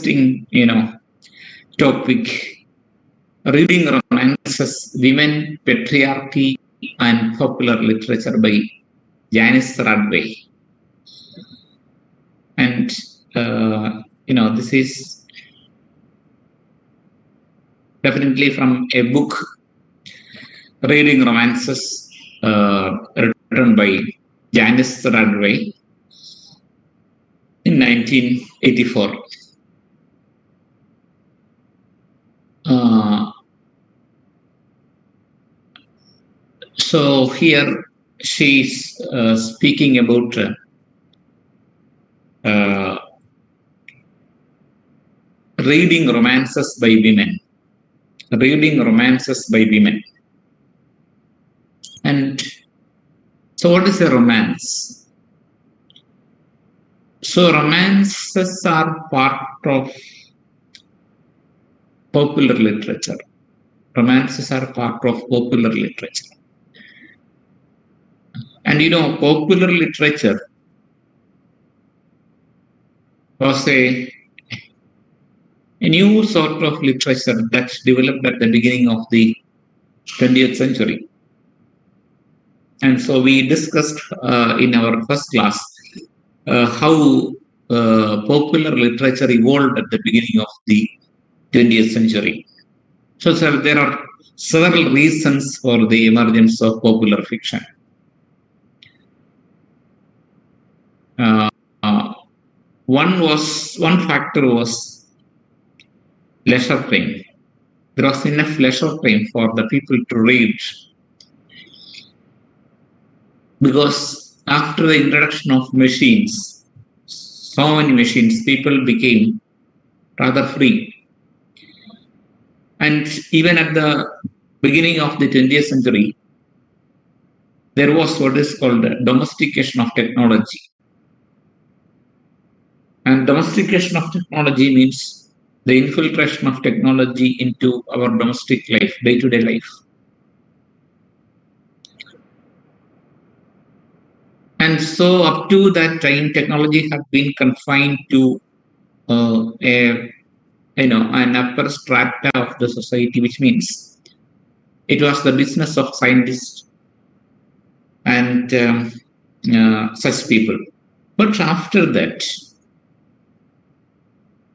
interesting, topic. Reading romances, women, patriarchy, and popular literature by Janice Radway. And this is definitely from a book, Reading Romances, written by Janice Radway in 1984. So here she's speaking about reading romances by women. Reading romances by women. And so what is a romance? So romances are part of popular literature. Romances are part of popular literature. And popular literature was a new sort of literature that developed at the beginning of the 20th century. And so we discussed in our first class how popular literature evolved at the beginning of the 20th century. So there are several reasons for the emergence of popular fiction. One factor was leisure time. There was enough leisure time for the people to read, because after the introduction of machines, so many machines, people became rather free. And even at the beginning of the 20th century, there was what is called domestication of technology. And domestication of technology means the infiltration of technology into our domestic life, day-to-day life. And so up to that time, technology had been confined to an upper strata of the society, which means it was the business of scientists and such people. But after that,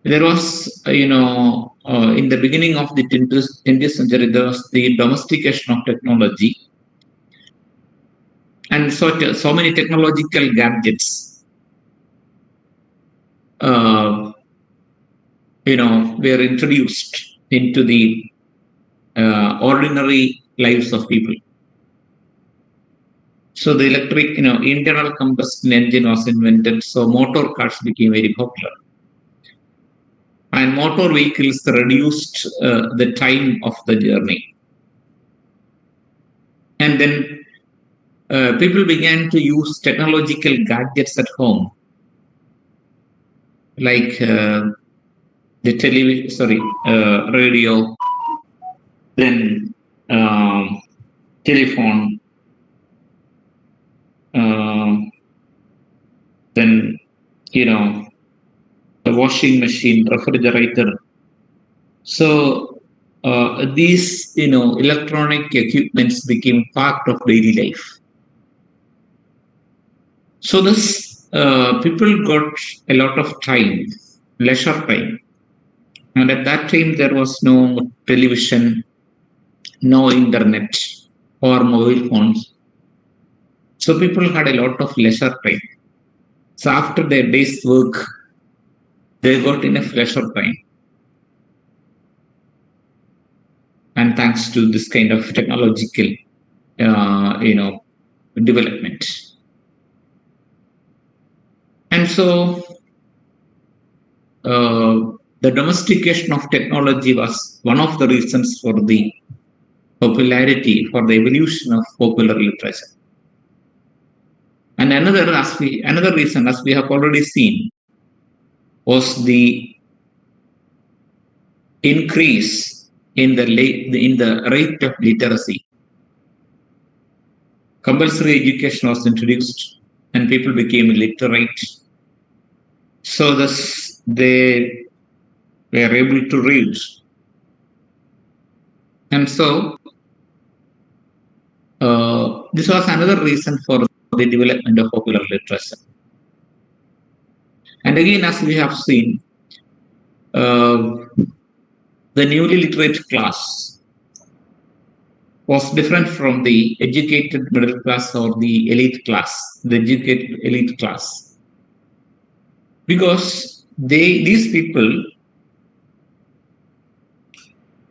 there was, in the beginning of the 20th century, there was the domestication of technology. And so many technological gadgets, were introduced into the ordinary lives of people. So the electric, internal combustion engine was invented. So motor cars became very popular. And motor vehicles reduced the time of the journey. And then people began to use technological gadgets at home, like the radio, then telephone, then the washing machine, refrigerator. So these electronic equipments became part of daily life. So this people got a lot of time, leisure time. And at that time, there was no television, no internet or mobile phones. So people had a lot of leisure time. So after their day's work, they got enough leisure time. And thanks to this kind of technological, development. And so the domestication of technology was one of the reasons for the popularity, for the evolution of popular literature. And another reason, as we have already seen, was the increase in the rate of literacy. Compulsory education was introduced and people became literate. So thus they were able to read. And so this was another reason for the development of popular literature. And again, as we have seen, the newly literate class was different from the educated middle class or the elite class, the educated elite class, because these people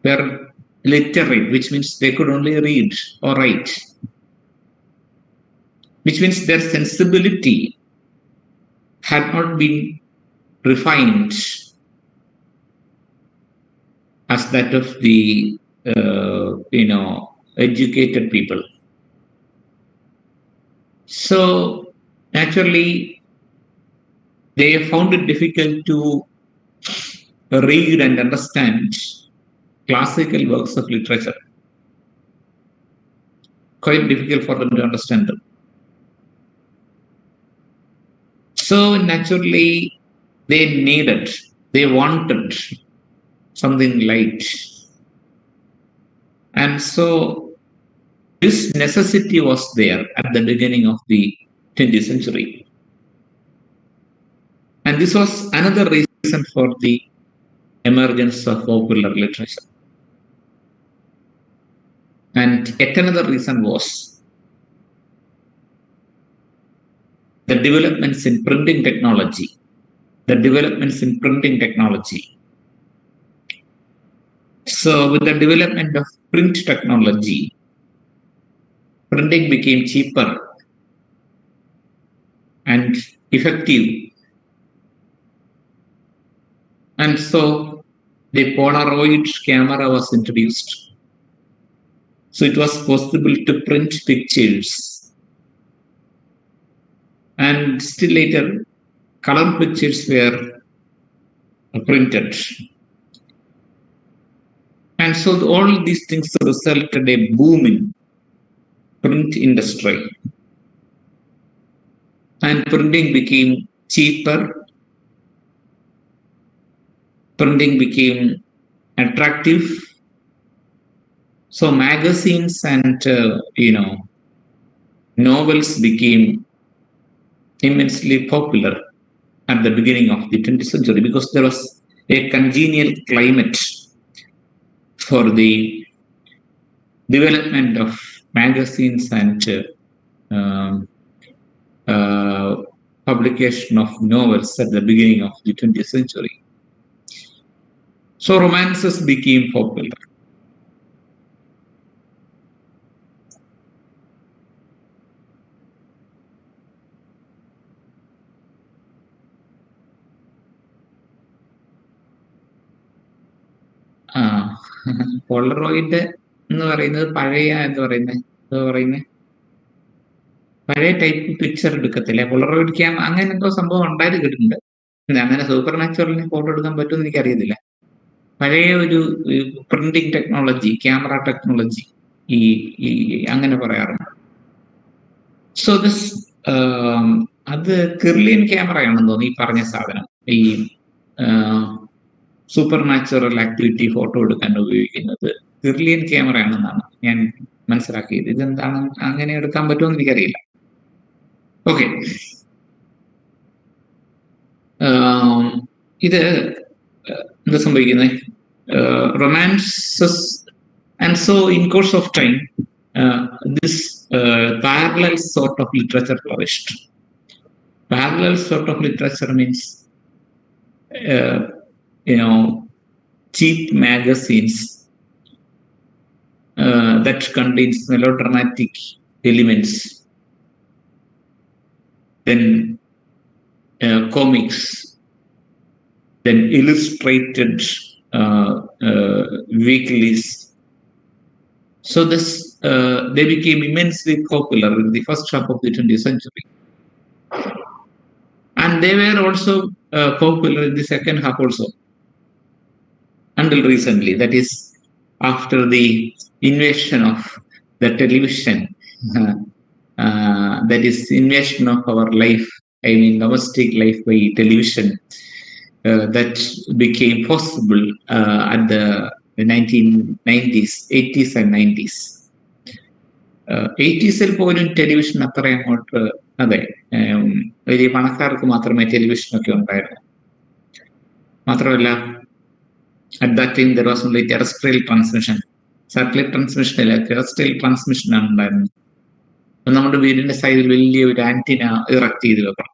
were literate, which means they could only read or write, which means their sensibility had not been refined as that of the educated people. So naturally, they found it difficult to read and understand classical works of literature. Quite difficult for them to understand them. So naturally, they wanted something light. And so this necessity was there at the beginning of the 20th century. And this was another reason for the emergence of popular literature. And yet another reason was the developments in printing technology. So with the development of print technology, printing became cheaper and effective. And so the Polaroid camera was introduced. So it was possible to print pictures. And still later, color pictures were printed. And so all these things resulted in a boom in print industry. And printing became cheaper. Printing became attractive. So magazines and novels became immensely popular at the beginning of the 20th century because there was a congenial climate for the development of magazines and publication of novels at the beginning of the 20th century. So romances became popular. Polaroid എന്ന് പറയുന്നത് പഴയ പഴയ type picture എടുക്കത്തില്ലേ, Polaroid cam അങ്ങനെ എന്തോ സംഭവം ഉണ്ടായത് കേട്ടിട്ടുണ്ട്. അങ്ങനെ സൂപ്പർ നാച്ചുറലിന് ഫോട്ടോ എടുക്കാൻ പറ്റുമെന്ന് എനിക്കറിയത്തില്ല. പഴയ ഒരു പ്രിന്റിംഗ് ടെക്നോളജി, ക്യാമറ ടെക്നോളജി ഈ അങ്ങനെ പറയാറുണ്ട്. സോ ദിസ് അത് കിർലിയൻ ക്യാമറയാണെന്ന് തോന്നുന്നു ഈ പറഞ്ഞ സാധനം. ഈ സൂപ്പർ നാച്ചുറൽ ആക്ടിവിറ്റി ഫോട്ടോ എടുക്കാൻ ഉപയോഗിക്കുന്നത് കിർലിയൻ ക്യാമറയാണെന്നാണ് ഞാൻ മനസ്സിലാക്കിയത്. ഇതെന്താണ് അങ്ങനെ എടുക്കാൻ പറ്റുമെന്ന് എനിക്കറിയില്ല. ഓക്കെ, ഇത് എന്താ സംഭവിക്കുന്നത്? Romances and so in course of time this parallel sort of literature flourished. Parallel sort of literature means cheap magazines that contains melodramatic elements, then comics, then illustrated weeklies. So this they became immensely popular in the first half of the 20th century, and they were also popular in the second half also, until recently. That is, after the invasion of the television, that is invasion of our life, I mean domestic life by television, that became possible at the 1990s, 80s and 90s. 80s പോലും television അത്ര അങ്ങോട്ട്, അതെ, വലിയ പണക്കാർക്ക് മാത്രമേ ടെലിവിഷനൊക്കെ ഉണ്ടായിരുന്നു. മാത്രമല്ല, at that time there was only terrestrial transmission. Satellite transmission അല്ല, terrestrial transmission ആണ് ഉണ്ടായിരുന്നത്. നമ്മുടെ വീടിന്റെ സൈഡിൽ വലിയ ഒരു ആന്റിന ഇറക്ട് ചെയ്ത് വെക്കണം.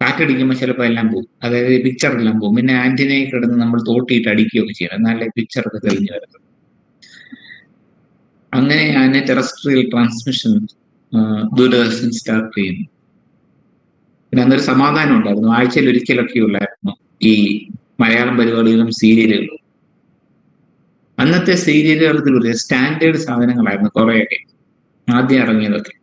കാറ്റടിക്കുമ്പോൾ ചിലപ്പോൾ എല്ലാം പോകും, അതായത് പിക്ചർ എല്ലാം പോകും. പിന്നെ ആന്റിനയിൽ കിടന്ന് നമ്മൾ തോട്ടിയിട്ട് അടിക്കുകയൊക്കെ ചെയ്യണം, എന്നാലേ പിക്ചറൊക്കെ തെളിഞ്ഞു വരുന്നത്. അങ്ങനെയാണ് ടെറസ്ട്രിയൽ ട്രാൻസ്മിഷൻ ദൂരദർശൻ സ്റ്റാർട്ട് ചെയ്യുന്നു. പിന്നെ അന്നൊരു സമാധാനം ഉണ്ടായിരുന്നു, ആഴ്ചയിൽ ഒരിക്കലൊക്കെ ഉള്ളായിരുന്നു ഈ മലയാളം പരിപാടികളും സീരിയലുകളും. അന്നത്തെ സീരിയലുകൾക്ക് സ്റ്റാൻഡേർഡ് സാധനങ്ങളായിരുന്നു കുറേയൊക്കെ ആദ്യം ഇറങ്ങിയതൊക്കെ.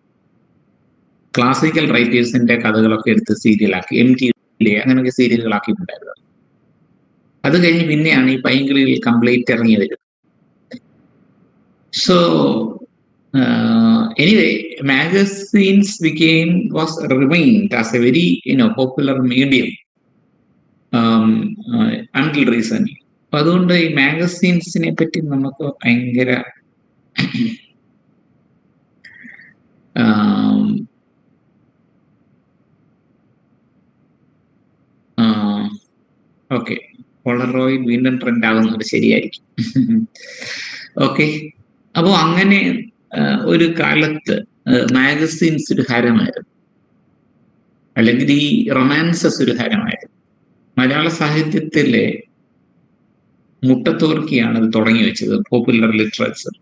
ക്ലാസിക്കൽ റൈറ്റേഴ്സിന്റെ കഥകളൊക്കെ എടുത്ത് സീരിയലാക്കി, MTV അങ്ങനെയൊക്കെ സീരിയലുകളാക്കിയിട്ടുണ്ടായിരുന്നു. അത് കഴിഞ്ഞ് പിന്നെയാണ് ഈ പൈങ്കിളിയിൽ കംപ്ലീറ്റ് ഇറങ്ങി വരും. So anyway, magazines was remained as a very popular medium until recently. അപ്പൊ അതുകൊണ്ട് ഈ മാഗസീൻസിനെ പറ്റി നമുക്ക് ഭയങ്കര ഓക്കെ, പോളറോയിഡ് വീണ്ടും ട്രെൻഡ് ആകുന്നത് ശരിയായിരിക്കും. ഓക്കെ, അപ്പോൾ അങ്ങനെ ഒരു കാലത്ത് മാഗസീൻസ് ഒരു ഹരമായിരുന്നു, അല്ലെങ്കിൽ ഈ റൊമാൻസസ് ഒരു ഹരമായിരുന്നു. മലയാള സാഹിത്യത്തിലെ മുട്ടത്തോർക്കിയാണ് അത് തുടങ്ങി വെച്ചത്, പോപ്പുലർ ലിറ്ററേച്ചർ.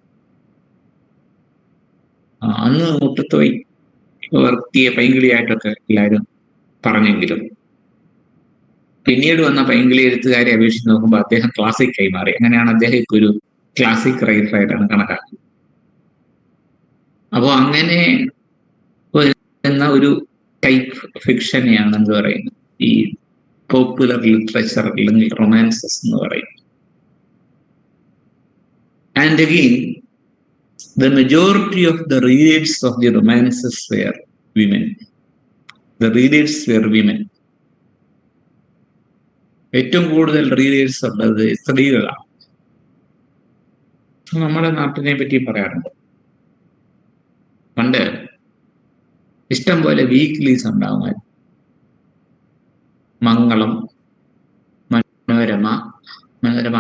അന്ന് മുട്ടത്തോർക്കിയെ പൈങ്കിളിയായിട്ടൊക്കെ എല്ലാവരും പറഞ്ഞെങ്കിലും പിന്നീട് വന്ന പൈങ്കിളി എഴുത്തുകാരെ അപേക്ഷിച്ച് നോക്കുമ്പോൾ അദ്ദേഹം ക്ലാസിക് ആയി മാറി. അങ്ങനെയാണ് അദ്ദേഹം ഇപ്പോൾ ഒരു ക്ലാസിക് റൈറ്ററായിട്ടാണ് കണക്കാക്കുന്നത്. അപ്പോൾ അങ്ങനെ വരുന്ന ഒരു ടൈപ്പ് ഫിക്ഷനെയാണ് എന്ത് പറയുന്നത്, ഈ പോപ്പുലർ ലിറ്ററേച്ചർ അല്ലെങ്കിൽ റൊമാൻസസ് എന്ന് പറയുന്നത്. And again, the majority of the readers of the romances were women. The readers were women. ഏറ്റവും കൂടുതൽ റീഡേഴ്സ് ഉള്ളത് സ്ത്രീകളാണ്. നമ്മുടെ നാട്ടിനെ പറ്റി പറയാറുണ്ട്. പണ്ട് ഇഷ്ടം പോലെ വീക്ക്ലീസ് ഉണ്ടാകുമായിരുന്നു. മംഗളം, മനോരമ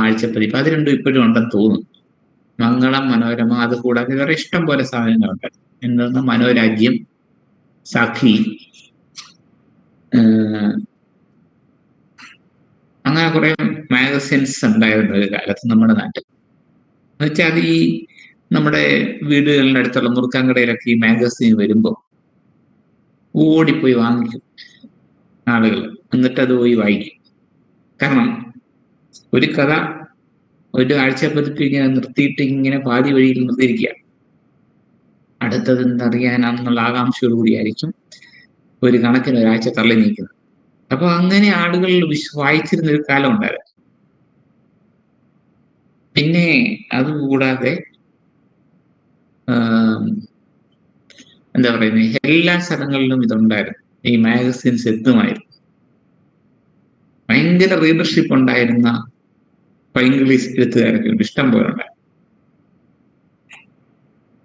ആഴ്ചപ്പതിപ്പ്, അത് രണ്ടും ഇപ്പോഴും ഉണ്ടെന്ന് തോന്നുന്നു. മംഗളം, മനോരമ, അത് കൂടാതെ വേറെ ഇഷ്ടം പോലെ സാധനങ്ങളുണ്ട്. എന്തെന്ന് മനോരാജ്യം, സഖി, അങ്ങനെ കുറെ മാഗസിൻസ് ഉണ്ടായിരുന്നു ഒരു കാലത്ത് നമ്മുടെ നാട്ടിൽ. എന്നുവെച്ചാൽ അത് ഈ നമ്മുടെ വീടുകളുടെ അടുത്തുള്ള മുറുക്കാൻകടയിലൊക്കെ ഈ മാഗസിൻ വരുമ്പോൾ ഓടിപ്പോയി വാങ്ങിക്കും ആളുകൾ, എന്നിട്ട് അത് പോയി വായിക്കും. കാരണം ഒരു കഥ ഒരു ആഴ്ചപ്പതിപ്പ് ഇങ്ങനെ നിർത്തിയിട്ട് ഇങ്ങനെ പാതി വഴിയിൽ നിർത്തിയിരിക്കുക, അടുത്തത് എന്തറിയാനാണെന്നുള്ള ആകാംക്ഷയോടുകൂടിയായിരിക്കും ഒരു കണക്കിന് ഒരാഴ്ച തള്ളി നീക്കുന്നത്. അപ്പൊ അങ്ങനെ ആളുകൾ വായിച്ചിരുന്ന ഒരു കാലം ഉണ്ടായിരുന്നു. പിന്നെ അതുകൂടാതെ എന്താ പറയുന്നത്, എല്ലാ സ്ഥലങ്ങളിലും ഇതുണ്ടായിരുന്നു, ഈ മാഗസിൻസ് എത്തുമായിരുന്നു. ഭയങ്കര റീഡർഷിപ്പ് ഉണ്ടായിരുന്ന പൈങ്കിളി എഴുത്തുകാരൊക്കെ ഇഷ്ടം പോലെ ഉണ്ടായിരുന്നു.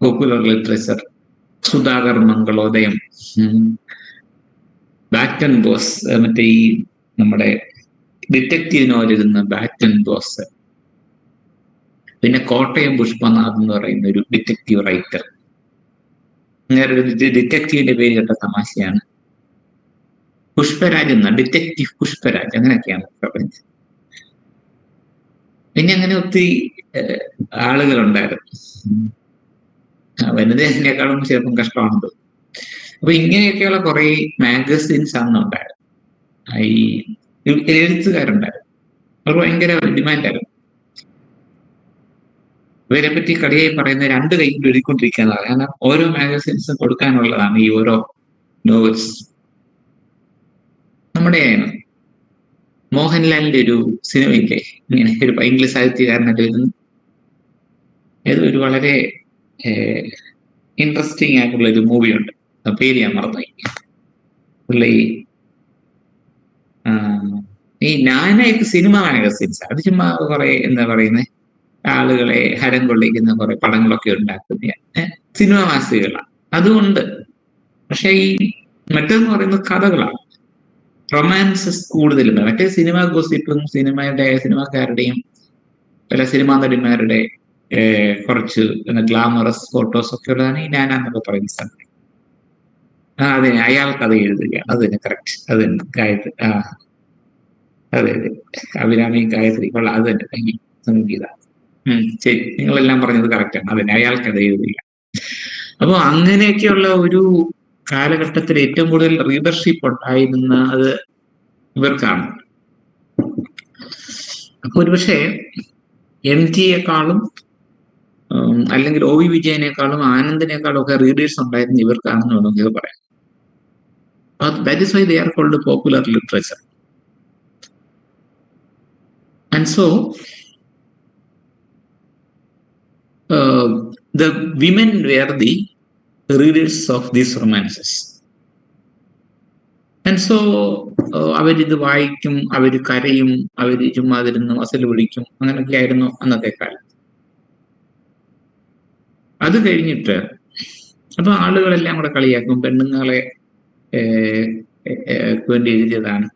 Popular literature, Sudhakar Mangalodayam, batten boss, മറ്റേ ഈ നമ്മുടെ ഡിറ്റക്റ്റീവ് നോവലെഴുതുന്ന ബാറ്റൻ ബോസ്, പിന്നെ കോട്ടയം പുഷ്പനാഥ് എന്ന് പറയുന്ന ഒരു ഡിറ്റക്റ്റീവ് റൈറ്റർ. അങ്ങനെ ഒരു ഡിറ്റക്റ്റീവിന്റെ പേര് കേട്ട തമാശയാണ്. പുഷ്പരാജ് എന്ന ഡിറ്റക്റ്റീവ് പുഷ്പരാജ്, അങ്ങനെയൊക്കെയാണ് പറഞ്ഞത്. പിന്നെ അങ്ങനെ ഒത്തിരി ആളുകളുണ്ടായിരുന്നു. വനിതേക്കാളും ചിലപ്പം കഷ്ടമാണത്. അപ്പൊ ഇങ്ങനെയൊക്കെയുള്ള കുറെ മാഗസിൻസ് അന്ന് ഉണ്ടായിരുന്നു. ഈ എഴുത്തുകാരുണ്ടായിരുന്നു, അവർ ഭയങ്കര ഡിമാൻഡായിരുന്നു. ഇവരെ പറ്റി കളിയായി പറയുന്ന രണ്ട് കൈ എഴുതിക്കൊണ്ടിരിക്കുന്നതാണ്. കാരണം ഓരോ മാഗസിൻസും കൊടുക്കാനുള്ളതാണ് ഈ ഓരോ നോവൽസ്. നമ്മുടെ മോഹൻലാലിന്റെ ഒരു സിനിമയില്ലേ, ഇങ്ങനെ ഒരു പൈങ്കിളി സാഹിത്യകാരനായിട്ട് വരുന്നു. ഏതൊരു വളരെ ഇൻട്രസ്റ്റിംഗ് ആയിട്ടുള്ള ഒരു മൂവിയുണ്ട്, പേര് ഞാൻ മറന്നുപോയി. പുള്ളി ഈ ഞാനായിട്ട് സിനിമ മാഗസിൻസ് അത് ചുമ്മാ കുറെ എന്താ പറയുന്നത് ആളുകളെ ഹരം കൊള്ളിക്കുന്ന കുറെ പടങ്ങളൊക്കെ ഉണ്ടാക്കുന്ന സിനിമ മാസികകളാണ്. അതുകൊണ്ട് പക്ഷെ ഈ മറ്റേന്ന് പറയുന്നത് കഥകളാണ്, റൊമാൻസസ് കൂടുതലുണ്ട്. മറ്റേ സിനിമ ഗോസിപ്പും സിനിമാക്കാരുടെയും പല സിനിമാ നടിമാരുടെ കുറച്ച് ഗ്ലാമറസ് ഫോട്ടോസ് ഒക്കെ ഉള്ളതാണ് ഈ ഞാനാന്നൊക്കെ പറയുന്ന സ്ഥലം. അതെ, അയാൾ കഥ എഴുതുക, അത് തന്നെ കറക്റ്റ്, അത് തന്നെ ഗായത്രി. അതെ അതെ, അഭിരാമി ഗായത്രി കൊള്ളാം, അത് തന്നെ സംഗീത. ശരി, നിങ്ങളെല്ലാം പറഞ്ഞത് കറക്റ്റാണ്. അതന്നെ, അയാൾ കഥ എഴുതുക. അപ്പൊ അങ്ങനെയൊക്കെയുള്ള ഒരു കാലഘട്ടത്തിൽ ഏറ്റവും കൂടുതൽ റീഡർഷിപ്പ് ഉണ്ടായിരുന്ന അത് ഇവർക്കാണ്. അപ്പൊ ഒരുപക്ഷെ MG-യെക്കാളും അല്ലെങ്കിൽ OV വിജയനേക്കാളും ആനന്ദിനേക്കാളും ഒക്കെ റീഡേഴ്സ് ഉണ്ടായിരുന്ന ഇവർക്കാണെന്ന് വേണമെങ്കിൽ പറയാം. That is why they are called popular literature. And so the women were the readers of these romances. And so അവരിത് വായിക്കും, അവർ കരയും, അവർ ചുമ്മാതിരുന്ന് മസിൽ പിടിക്കും, അങ്ങനെയൊക്കെ ആയിരുന്നു അന്നത്തെ കാലം. അത് കഴിഞ്ഞിട്ട് അപ്പൊ ആളുകളെല്ലാം കൂടെ കളിയാക്കും, പെണ്ണുങ്ങളെ വേണ്ടി എഴുതിയതാണ്,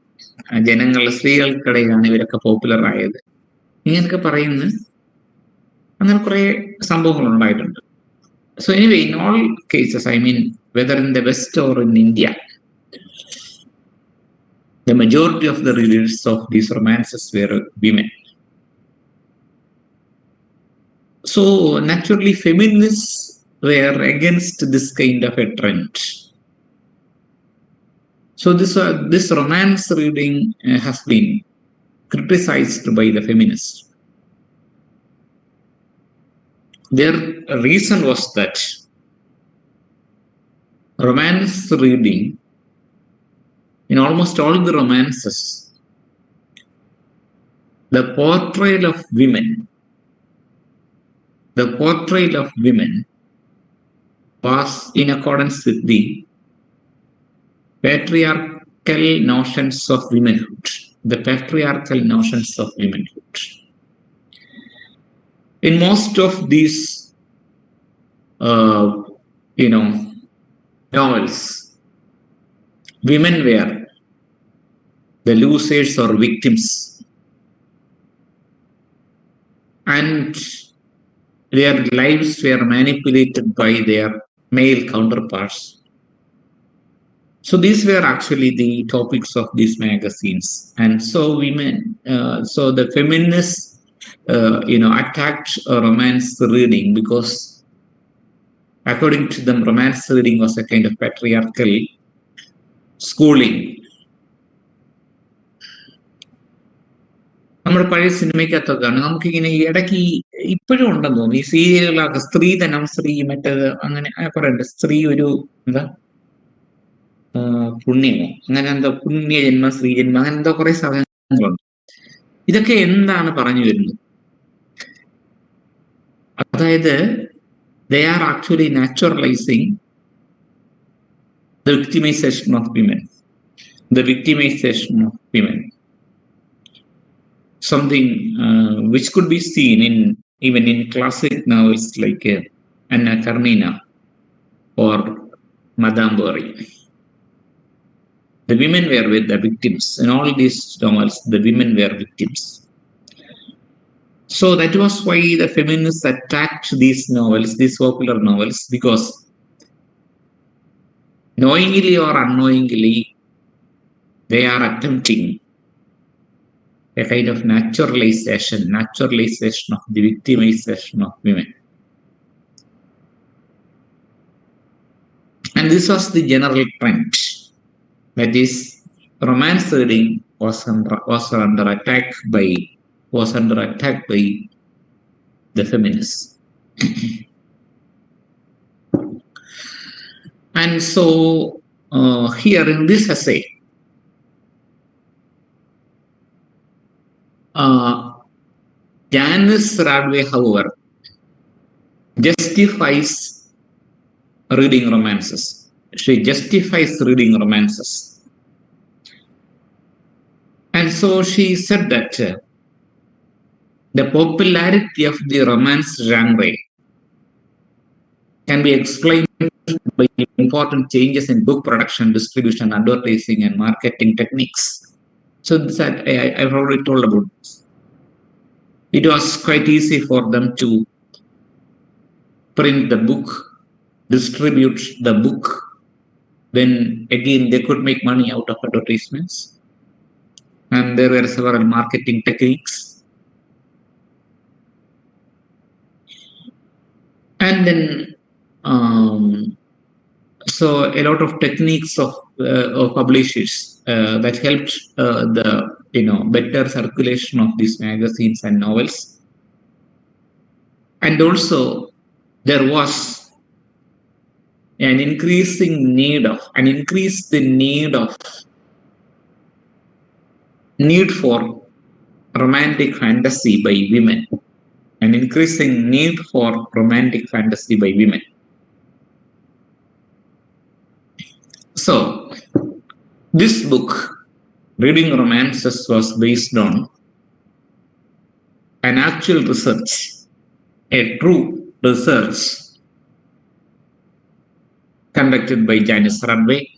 ജനങ്ങളുടെ സ്ത്രീകൾക്കിടയിലാണ് ഇവരൊക്കെ പോപ്പുലർ ആയത്, ഇങ്ങനെയൊക്കെ പറയുന്ന അങ്ങനെ കുറെ സംഭവങ്ങൾ ഉണ്ടായിട്ടുണ്ട്. So anyway, in all cases, I mean, whether in the West or in India, the majority of the readers of these romances were women. So naturally, feminists were against this kind of a trend. So this romance reading has been criticized by the feminists. Their reason was that romance reading, in almost all the romances, the portrayal of women was in accordance with the patriarchal notions of womanhood. In most of these, novels, women were the losers or victims, and their lives were manipulated by their male counterparts. So these were actually the topics of these magazines. And so women, so the feminists, attacked romance reading because according to them, romance reading was a kind of patriarchal schooling. നമ്മുടെ പഴയ സിനിമയ്ക്കകത്തൊക്കെയാണ് നമുക്കിങ്ങനെ ഇടയ്ക്ക് ഇപ്പോഴും ഉണ്ടെന്ന് തോന്നുന്നു ഈ സീരിയലുകളൊക്കെ, സ്ത്രീധനം, സ്ത്രീ മറ്റേത്, അങ്ങനെ കുറെ ഉണ്ട്. സ്ത്രീ ഒരു എന്താ പുണ്യമോ അങ്ങനെ എന്തോ, പുണ്യജന്മ, സ്ത്രീജന്മ, അങ്ങനെ എന്തോ കുറെ സാധനങ്ങളുണ്ട്. ഇതൊക്കെ എന്താണ് പറഞ്ഞു വരുന്നത്? അതായത് they are actually naturalizing the victimization of women. Something which could be seen even in classic novels like Anna Karenina or Madame Bovary. The women were with the victims. In all these novels, the women were victims. So that was why the feminists attacked these novels, these popular novels, because knowingly or unknowingly, they are attempting a kind of naturalization of the victimization of women. And this was the general trend. That is, romance reading was under attack by the feminists. And so here in this essay, Janice Radway, however, justifies reading romances. She justifies reading romances. And so she said that the popularity of the romance genre can be explained by important changes in book production, distribution, advertising, and marketing techniques. So this I've already told about this. It was quite easy for them to print the book, distribute the book. Then again, they could make money out of advertisements. And there were several marketing techniques. And then, so a lot of techniques of publishers that helped the better circulation of these magazines and novels. And also, there was an increasing need for romantic fantasy by women. An increasing need for romantic fantasy by women. So, this book, Reading Romances, was based on an actual research, a true research conducted by Janice Radway.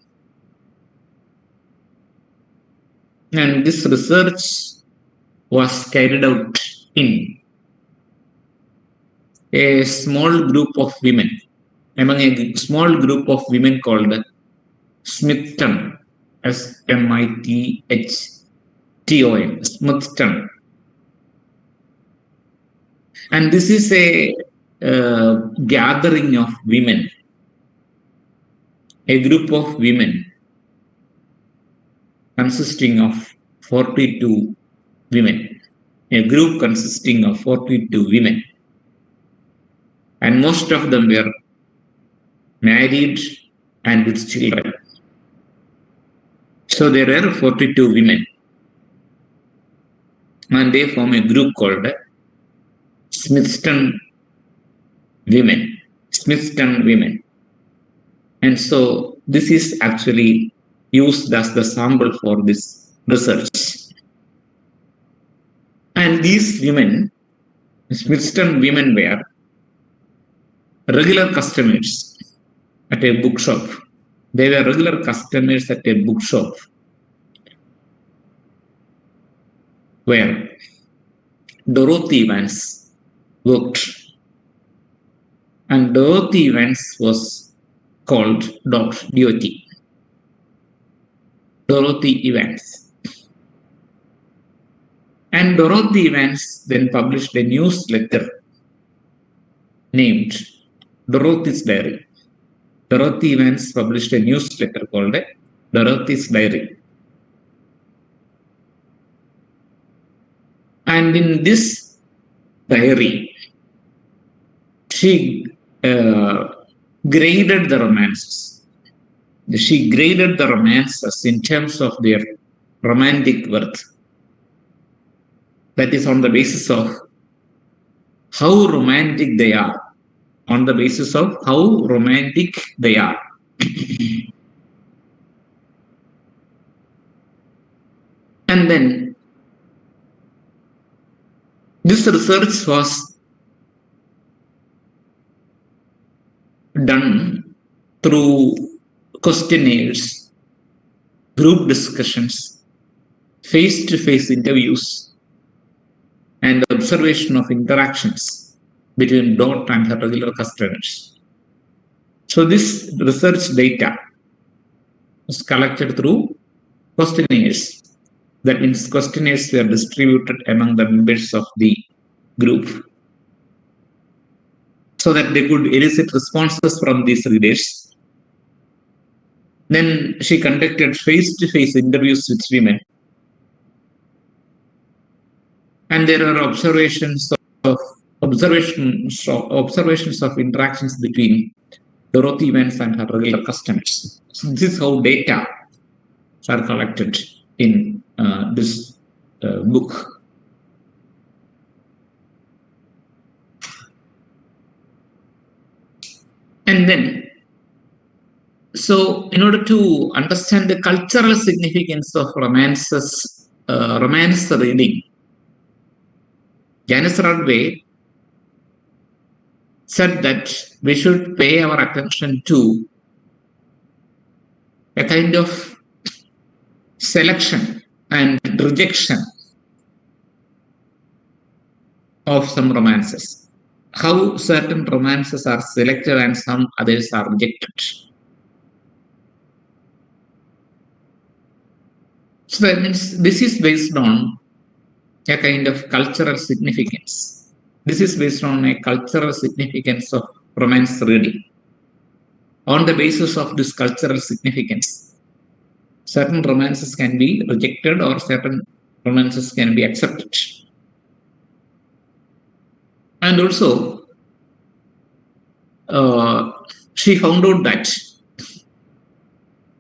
And this research was carried out in a small group of women, among a small group of women called Smithton, Smithton, Smithton. And this is a gathering of women, a group of women consisting of 42 women, a group consisting of 42 women. And most of them were married and with children. So there were 42 women. And they form a group called Smithton Women. Smithton Women. And so this is actually used as the sample for this research. And these women, Smithton women, were regular customers at a bookshop. They were regular customers at a bookshop where Dorothy Vance worked. And Dorothy Vance was called Dorothy. Dorothy Vance. And Dorothy Vance then published a newsletter named Dorothy's Diary. Dorothy Vance published a newsletter called Dorothy's Diary. And in this diary, she graded the romances. She graded the romances in terms of their romantic worth. That is on the basis of how romantic they are. On the basis of how romantic they are. And then this research was done through questionnaires, group discussions, face-to-face interviews, and observation of interactions between Dot and her regular customers. So this research data was collected through questionnaires. That means questionnaires were distributed among the members of the group so that they could elicit responses from these readers. Then she conducted face-to-face interviews with women. And there are observations of interactions between Dorothy Vance and her regular customers. So this is how data are collected in this book. And then, so in order to understand the cultural significance of romances romance reading, Janice Radway said that we should pay our attention to a kind of selection and rejection of some romances. How certain romances are selected and some others are rejected. So that means this is based on a kind of cultural significance. This is based on a cultural significance of romance reading. On the basis of this cultural significance, certain romances can be rejected or certain romances can be accepted. And also, she found out that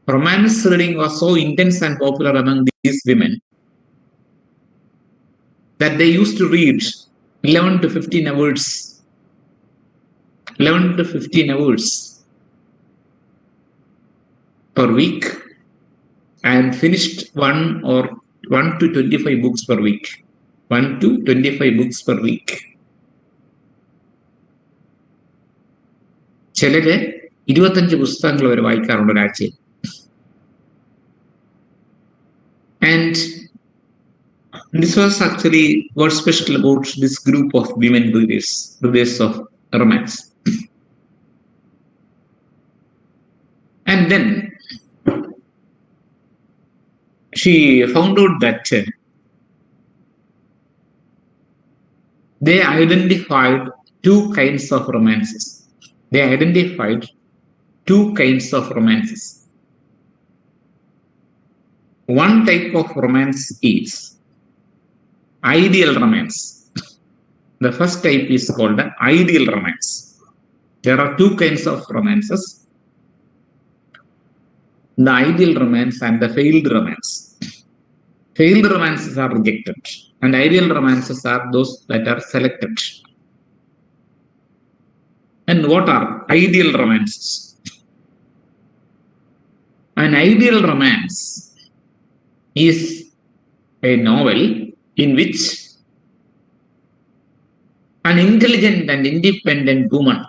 romance reading was so intense and popular among these women that they used to read 11 to 15 hours per week and finished 1 to 25 books per week. 1 to 25 books per week. ചിലര് 25 പുസ്തകങ്ങൾ വരെ വായിക്കാറുണ്ട് ഒരാഴ്ചയിൽ. And this was actually what's special about this group of women readers of romance. And then she found out that they identified two kinds of romances. One type of romance is ideal romance. The first type is called the ideal romance. There are two kinds of romances: the ideal romance and the failed romance. Failed romances are rejected, and ideal romances are those that are selected. And what are ideal romances? An ideal romance is a novel in which an intelligent and independent woman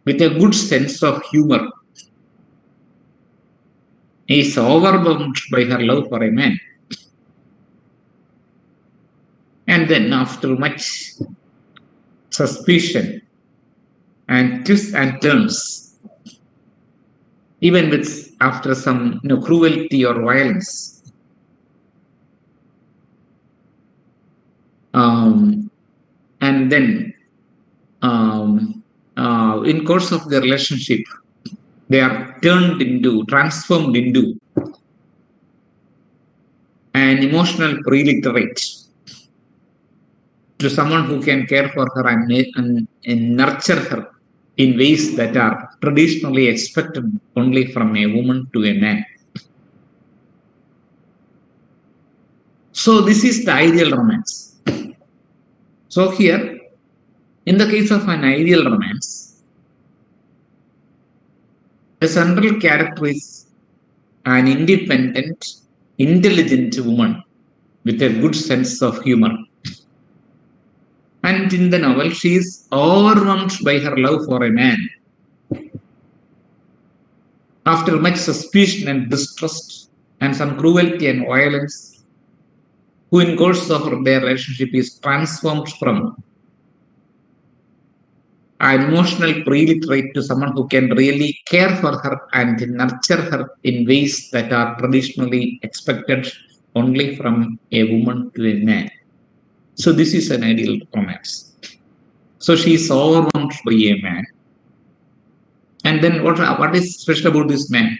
with a good sense of humor is overwhelmed by her love for a man. And then after much suspicion and twists and turns, even with after some cruelty or violence, and then in course of their relationship, they are transformed into an emotional preliterate to someone who can care for her and nurture her in ways that are traditionally expected only from a woman to a man. So this is the ideal romance. So here, in the case of an ideal romance, the central character is an independent, intelligent woman with a good sense of humor. And in the novel, she is overwhelmed by her love for a man. After much suspicion and distrust and some cruelty and violence, who in course of their relationship is transformed from an emotional preliterate to someone who can really care for her and nurture her in ways that are traditionally expected only from a woman to a man. So this is an ideal romance. So she is overwhelmed by a man. And then what is special about this man?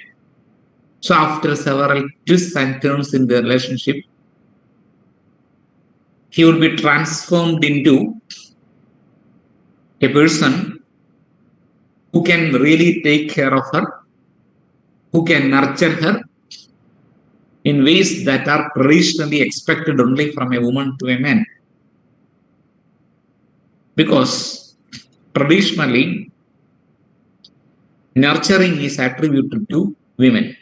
So after several twists and turns in the relationship, he would be transformed into a person who can really take care of her, who can nurture her in ways that are traditionally expected only from a woman to a man. Because traditionally, nurturing is attributed to women.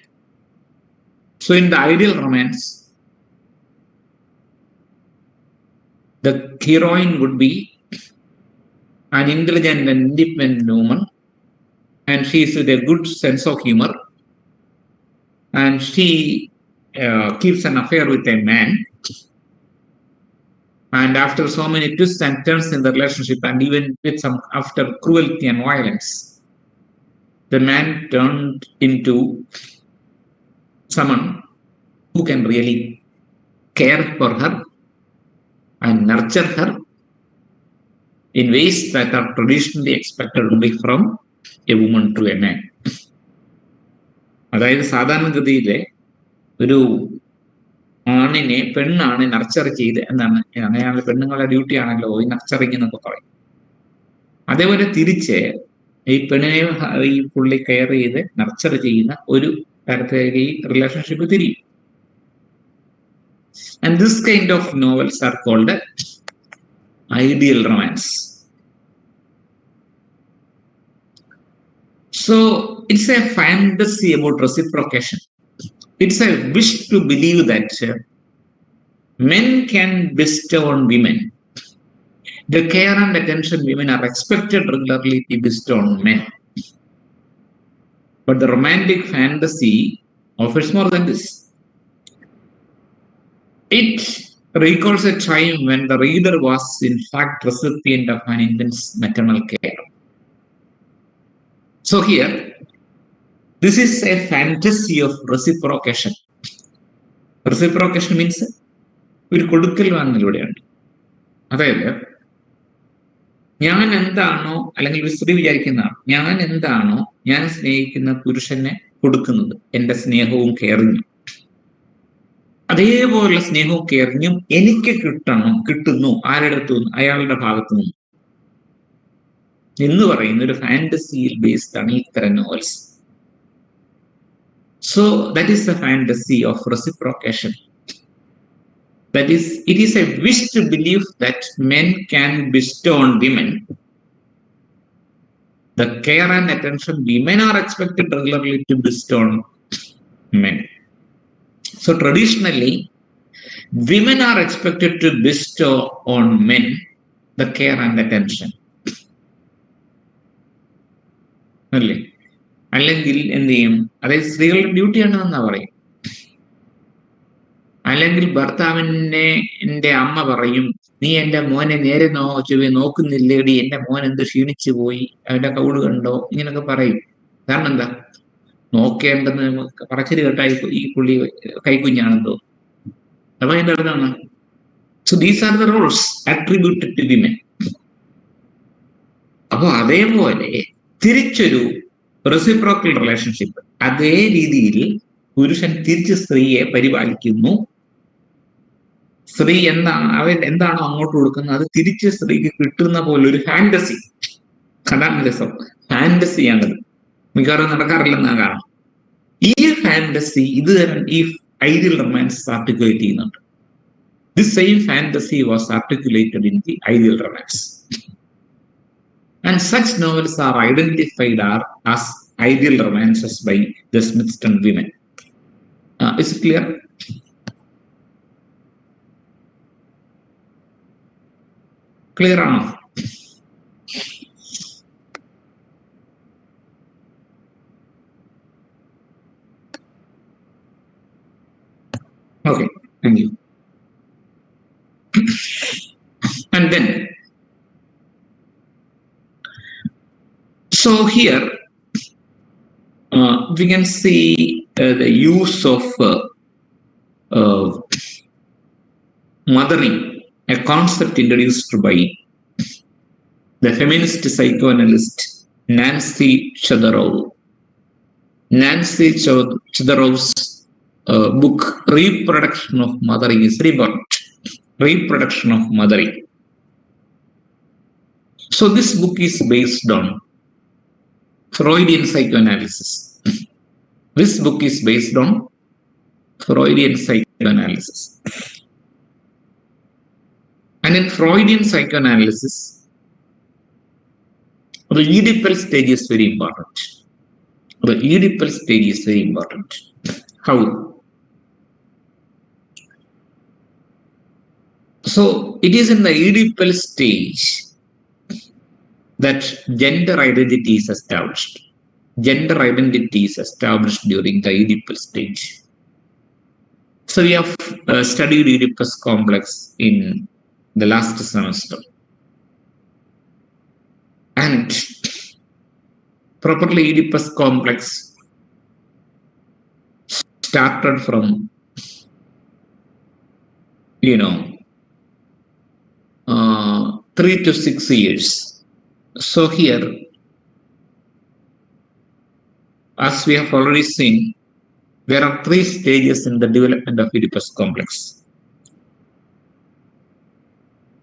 So in the ideal romance, The heroine would be an intelligent and independent woman, and she is with a good sense of humor, and she keeps an affair with a man. And after so many twists and turns in the relationship, and even with some after cruelty and violence, the man turned into someone who can really care for her and nurture her in ways that are traditionally expected only from a woman to a man. അതായത് സാധാരണഗതിയിലെ ഒരു ആണിനെ പെണ്ണാണ് nurture ചെയ്ത് എന്നാണ്, അങ്ങനെയാണ് പെണ്ണുങ്ങളുടെ duty ആണല്ലോ ഈ nurturing എന്നൊക്കെ പറയും. അതേപോലെ തിരിച്ച് ഈ പെണ്ണിനെ ഈ പുള്ളി കെയർ ചെയ്ത് നർച്ചർ ചെയ്യുന്ന ഒരു തരത്തിലേക്ക് ഈ റിലേഷൻഷിപ്പ് തിരിയും. And this kind of novels are called ideal romance. So it's a fantasy about reciprocation. It's a wish to believe that men can bestow on women the care and attention women are expected regularly to bestow on men. But the romantic fantasy offers more than this. It recalls a time when the reader was in fact recipient of an intense maternal care. So here, this is a fantasy of reciprocation. Reciprocation means ഒരു കൊടുക്കൽ വാങ്ങലിലൂടെയാണ്. അതായത് ഞാൻ എന്താണോ, അല്ലെങ്കിൽ ഒരു സ്ത്രീ വിചാരിക്കുന്നതാണ്, ഞാൻ എന്താണോ ഞാൻ സ്നേഹിക്കുന്ന പുരുഷനെ കൊടുക്കുന്നത്, എൻ്റെ സ്നേഹവും കെയറിങ്ങും, അതേപോലുള്ള സ്നേഹവും കെയറിങ്ങും എനിക്ക് കിട്ടുന്നു ആരുടെ അടുത്തു നിന്ന്, അയാളുടെ ഭാഗത്തു നിന്ന് എന്ന് പറയുന്ന ഒരു ഫാന്റസിയിൽ ബേസ്ഡ് ആണ് ഇത്തരം novels. So that is the fantasy of reciprocation. That is, it is a wish to believe that men can bestow on women the care and attention women are expected regularly to bestow on men. So traditionally, women are expected to bestow on men the care and attention. അല്ലേ? അല്ലെങ്കിൽ എന്ത് ചെയ്യും, അതായത് സ്ത്രീകളുടെ ഡ്യൂട്ടിയാണെന്നാ പറയും. അല്ലെങ്കിൽ ഭർത്താവിന്റെ അമ്മ പറയും, നീ എന്റെ മോനെ നേരെ നോക്കുന്നില്ലേടി, എന്റെ മോൻ എന്ത് ക്ഷീണിച്ചു പോയി, അവന്റെ കൗള് കണ്ടോ, ഇങ്ങനൊക്കെ പറയും. കാരണം എന്താ, നോക്കേണ്ടെന്ന് പറച്ചില് കേട്ടായി ഈ പുള്ളി കൈക്കുഞ്ഞാണെന്തോ. അപ്പൊ അതിന്റെ അർത്ഥമാണ്, so these are the roles attributed to women. അപ്പൊ അതേപോലെ തിരിച്ചൊരു റെസിപ്രോക്കൽ റിലേഷൻഷിപ്പ്, അതേ രീതിയിൽ പുരുഷൻ തിരിച്ച് സ്ത്രീയെ പരിപാലിക്കുന്നു. സ്ത്രീ എന്താണോ അങ്ങോട്ട് കൊടുക്കുന്നത് അത് തിരിച്ച് സ്ത്രീക്ക് കിട്ടുന്ന പോലെ ഒരു ഫാന്റസി. അതാണ് രസം, ഫാന്റസിയാണത്. മിക്കവാറും നടക്കാറില്ലെന്നാ കാരണം. ഈ ഫാന്റസി ഇത് ഈ ഐഡിയൽ റൊമാൻസ് ആർട്ടിക്കുലേറ്റ് ചെയ്യുന്നുണ്ട്. This same fantasy was articulated in the ideal romance. And such novels are identified as ideal romances by the Smithsonian women. Is it clear? Clear enough? Okay, thank you. And then, so here we can see the use of mothering, a concept introduced by the feminist psychoanalyst Nancy Chodorow. Nancy Chodorov's book Reproduction of Mothering is Rebirth. Reproduction of Mothering. So this book is based on Freudian psychoanalysis. This book is based on Freudian psychoanalysis. And in Freudian psychoanalysis, the Oedipal stage is very important. The Oedipal stage is very important. How? So it is in the Oedipal stage that gender identity is established. Gender identity is established during the Oedipal stage. So we have studied Oedipus complex in the last semester. And properly Oedipus complex started from, 3 to 6 years. So here, as we have already seen, there are 3 stages in the development of Oedipus complex.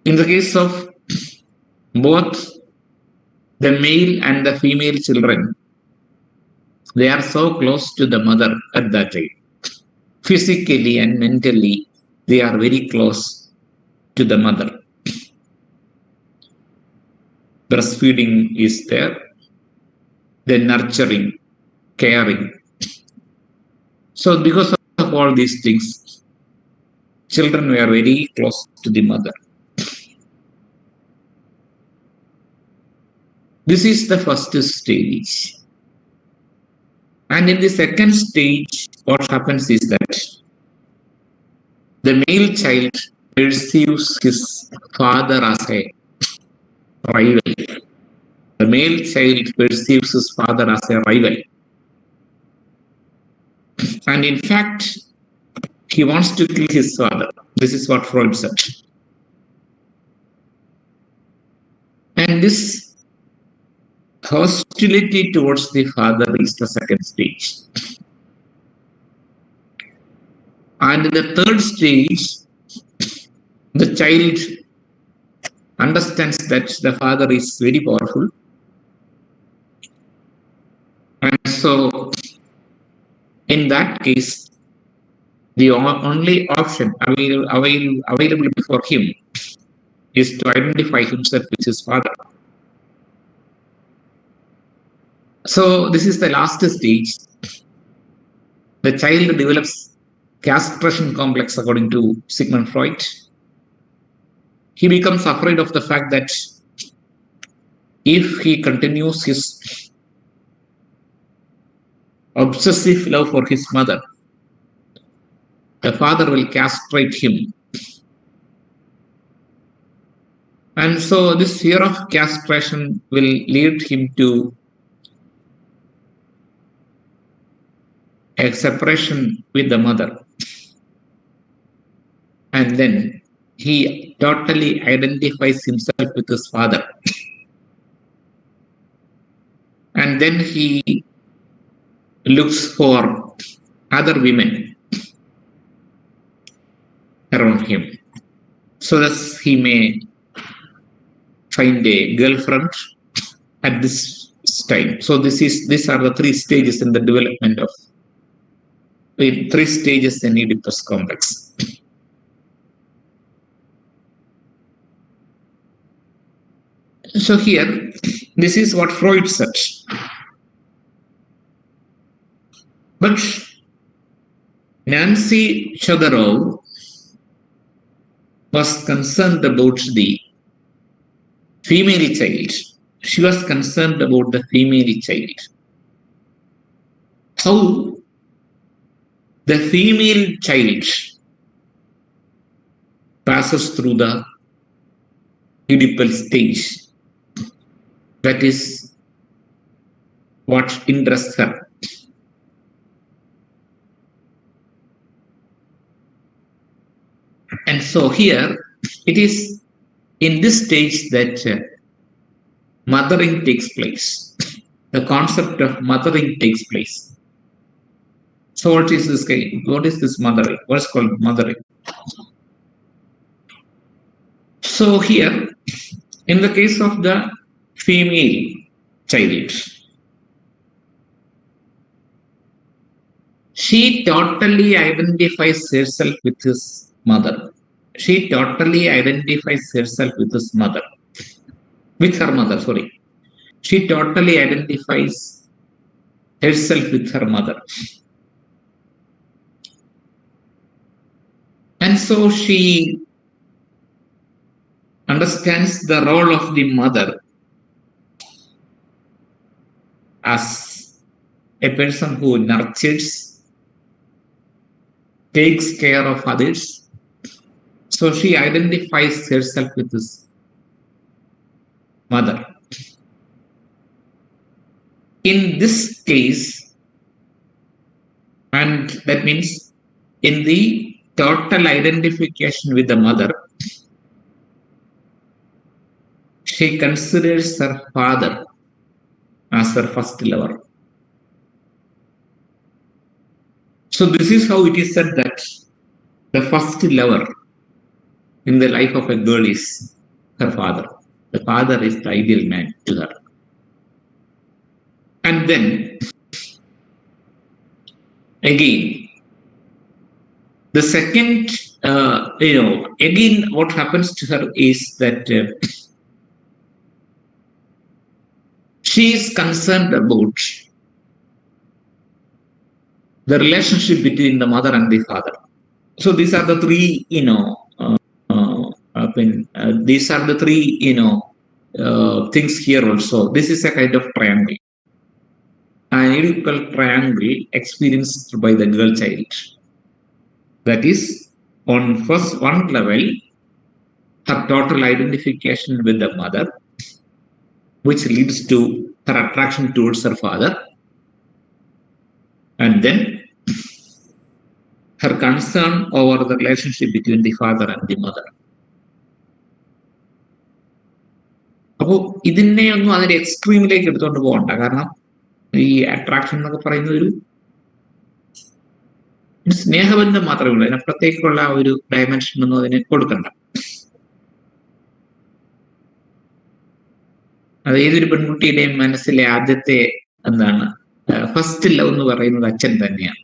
In the case of both the male and the female children, they are so close to the mother at that time. Physically and mentally, they are very close to the mother. Breastfeeding is there, then nurturing, caring. So because of all these things, children were very close to the mother. This is the first stage. And in the second stage, what happens is that the male child perceives his father as a rival. The male child perceives his father as a rival. And in fact, he wants to kill his father. This is what Freud said. And this hostility towards the father is the second stage. And in the third stage, the child understands that the father is very powerful. And so, in that case, the only option available before him is to identify himself with his father. So this is the last stage. The child develops castration complex according to Sigmund Freud. He becomes afraid of the fact that if he continues his obsessive love for his mother, the father will castrate him. And so this fear of castration will lead him to a separation with the mother. And then he totally identifies himself with his father. And then he looks for other women around him, so that he may find a girlfriend at this time. So these are the 3 stages in the development of 3 stages in Oedipus complex. So here, this is what Freud said. But Nancy Chodorow was concerned about the female child. She was concerned about the female child. How the female child passes through the Oedipal stage. That is what interests her. And so here, it is in this stage that mothering takes place. The concept of mothering takes place. So what is this? What is this mothering? What is called mothering? So here, in the case of the female child, she totally identifies herself with his mother. She totally identifies herself with his mother. With her mother, sorry. She totally identifies herself with her mother. And so she understands the role of the mother as a person who nurtures, takes care of others. So she identifies herself with this mother. In this case, and that means in the total identification with the mother, she considers her father as her first lover. So this is how it is said that the first lover in the life of a girl is her father. The father is the ideal man to her. And then, again, the second, again, what happens to her is that she is concerned about the relationship between the mother and the father. So these are the three, these are the three, things here also. This is a kind of triangle, an equal triangle experienced by the girl child. That is, on first one level, her total identification with the mother, which leads to her attraction towards her father, and then her concern over the relationship between the father and the mother. അപ്പോൾ ഇതിനെ ഒന്നും അതിന്റെ എക്സ്ട്രീമിലേക്ക് എടുത്തുകൊണ്ട് പോകണ്ട. കാരണം ഈ attraction എന്നൊക്കെ പറയുന്ന ഒരു സ്നേഹബന്ധം മാത്രമേ ഉള്ളൂ. അതിനപ്പുറത്തേക്കുള്ള ഒരു ഡയമെൻഷൻ ഒന്നും അതിന് കൊടുക്കണ്ട. അത് ഏതൊരു പെൺകുട്ടിയുടെയും മനസ്സിലെ ആദ്യത്തെ ഫസ്റ്റ് ലവ് എന്ന് പറയുന്നത് അച്ഛൻ തന്നെയാണ്.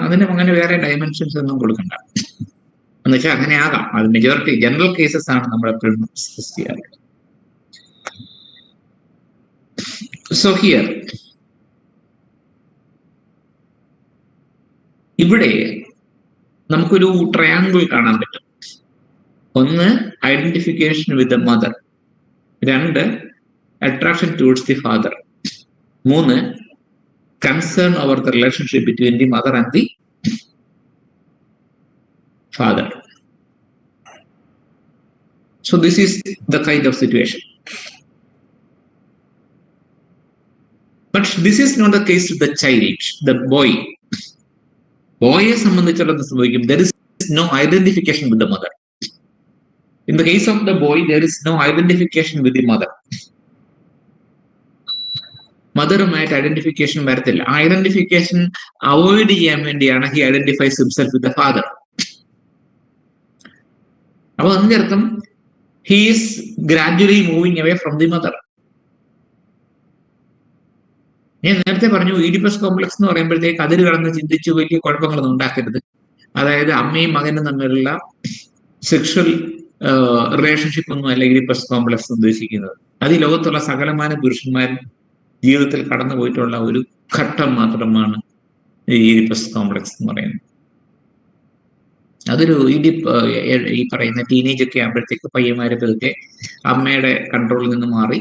അതിന് അങ്ങനെ വേറെ ഡയമെൻഷൻസ് ഒന്നും കൊടുക്കണ്ട. എന്നുവെച്ചാൽ അങ്ങനെ ആകാം. അത് മെജോറിറ്റി ജനറൽ കേസസ് ആണ് നമ്മൾ എപ്പോഴും ഡിസ്കസ് ചെയ്യാറ്. സോ ഹിയർ ഇവിടെ നമുക്കൊരു ട്രയാങ്കിൾ കാണാൻ പറ്റും. ഒന്ന്, ഐഡന്റിഫിക്കേഷൻ വിത്ത് ദ മദർ. രണ്ട്, അട്രാക്ഷൻ ടുവേർഡ്സ് ദി ഫാദർ. മൂന്ന്, concern over the relationship between the mother and the father. So this is the kind of situation. But this is not the case with the child, the boy. Boye സംബന്ധിച്ചുള്ളത് സംഭവിക്കും. There is no identification with the mother. In the case of the boy, there is no identification with the mother. മദറുമായിട്ട് identification വരത്തില്ല. ആ identification avoid ചെയ്യാൻ വേണ്ടിയാണ് he identifies himself with the father. അപ്പൊ അതിന്റെ അർത്ഥം he is gradually moving away from the mother. ഞാൻ നേരത്തെ പറഞ്ഞു, ഈഡിപ്പസ് കോംപ്ലക്സ് എന്ന് പറയുമ്പോഴത്തേക്ക് അതിൽ കടന്ന് ചിന്തിച്ച് വലിയ കുഴപ്പങ്ങളൊന്നും ഉണ്ടാക്കരുത്. അതായത് അമ്മയും മകനും തമ്മിലുള്ള സെക്ഷൽ റിലേഷൻഷിപ്പ് ഒന്നും അല്ല ഈഡിപ്പസ് കോംപ്ലക്സ് ഉദ്ദേശിക്കുന്നത്. അത് ഈ ലോകത്തുള്ള സകലമാന പുരുഷന്മാരും ജീവിതത്തിൽ കടന്നു പോയിട്ടുള്ള ഒരു ഘട്ടം മാത്രമാണ് ഈ ഈഡിപ്പസ് കോംപ്ലക്സ് എന്ന് പറയുന്നത്. അതൊരു ഈ പറയുന്ന ടീനേജ് ഒക്കെ ആകുമ്പോഴത്തേക്ക് പയ്യന്മാരെ പതുക്കെ അമ്മയുടെ കൺട്രോളിൽ നിന്ന് മാറി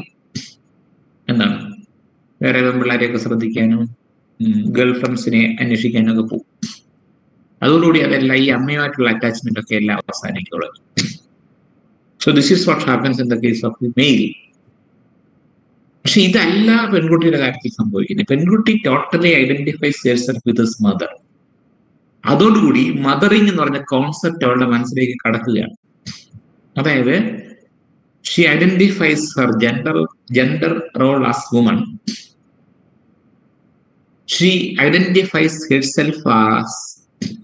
വേറെ പെൺപിള്ളേരെയൊക്കെ ശ്രദ്ധിക്കാനും ഗേൾ ഫ്രണ്ട്സിനെ അന്വേഷിക്കാനും ഒക്കെ പോകും. അതോടുകൂടി അതെല്ലാം ഈ അമ്മയുമായിട്ടുള്ള അറ്റാച്ച്മെന്റ് ഒക്കെ എല്ലാം അവസാനിക്കുള്ളൂ. So this is what happens in the case of the male. പക്ഷെ ഇതല്ല പെൺകുട്ടിയുടെ കാര്യത്തിൽ സംഭവിക്കുന്നത്. പെൺകുട്ടി totally identifies herself with his mother. അതോടുകൂടി മദറിങ് എന്ന് പറഞ്ഞ കോൺസെപ്റ്റ് അവളുടെ മനസ്സിലേക്ക് കടക്കുകയാണ്. അതായത് she identifies her gender role as woman. She identifies herself as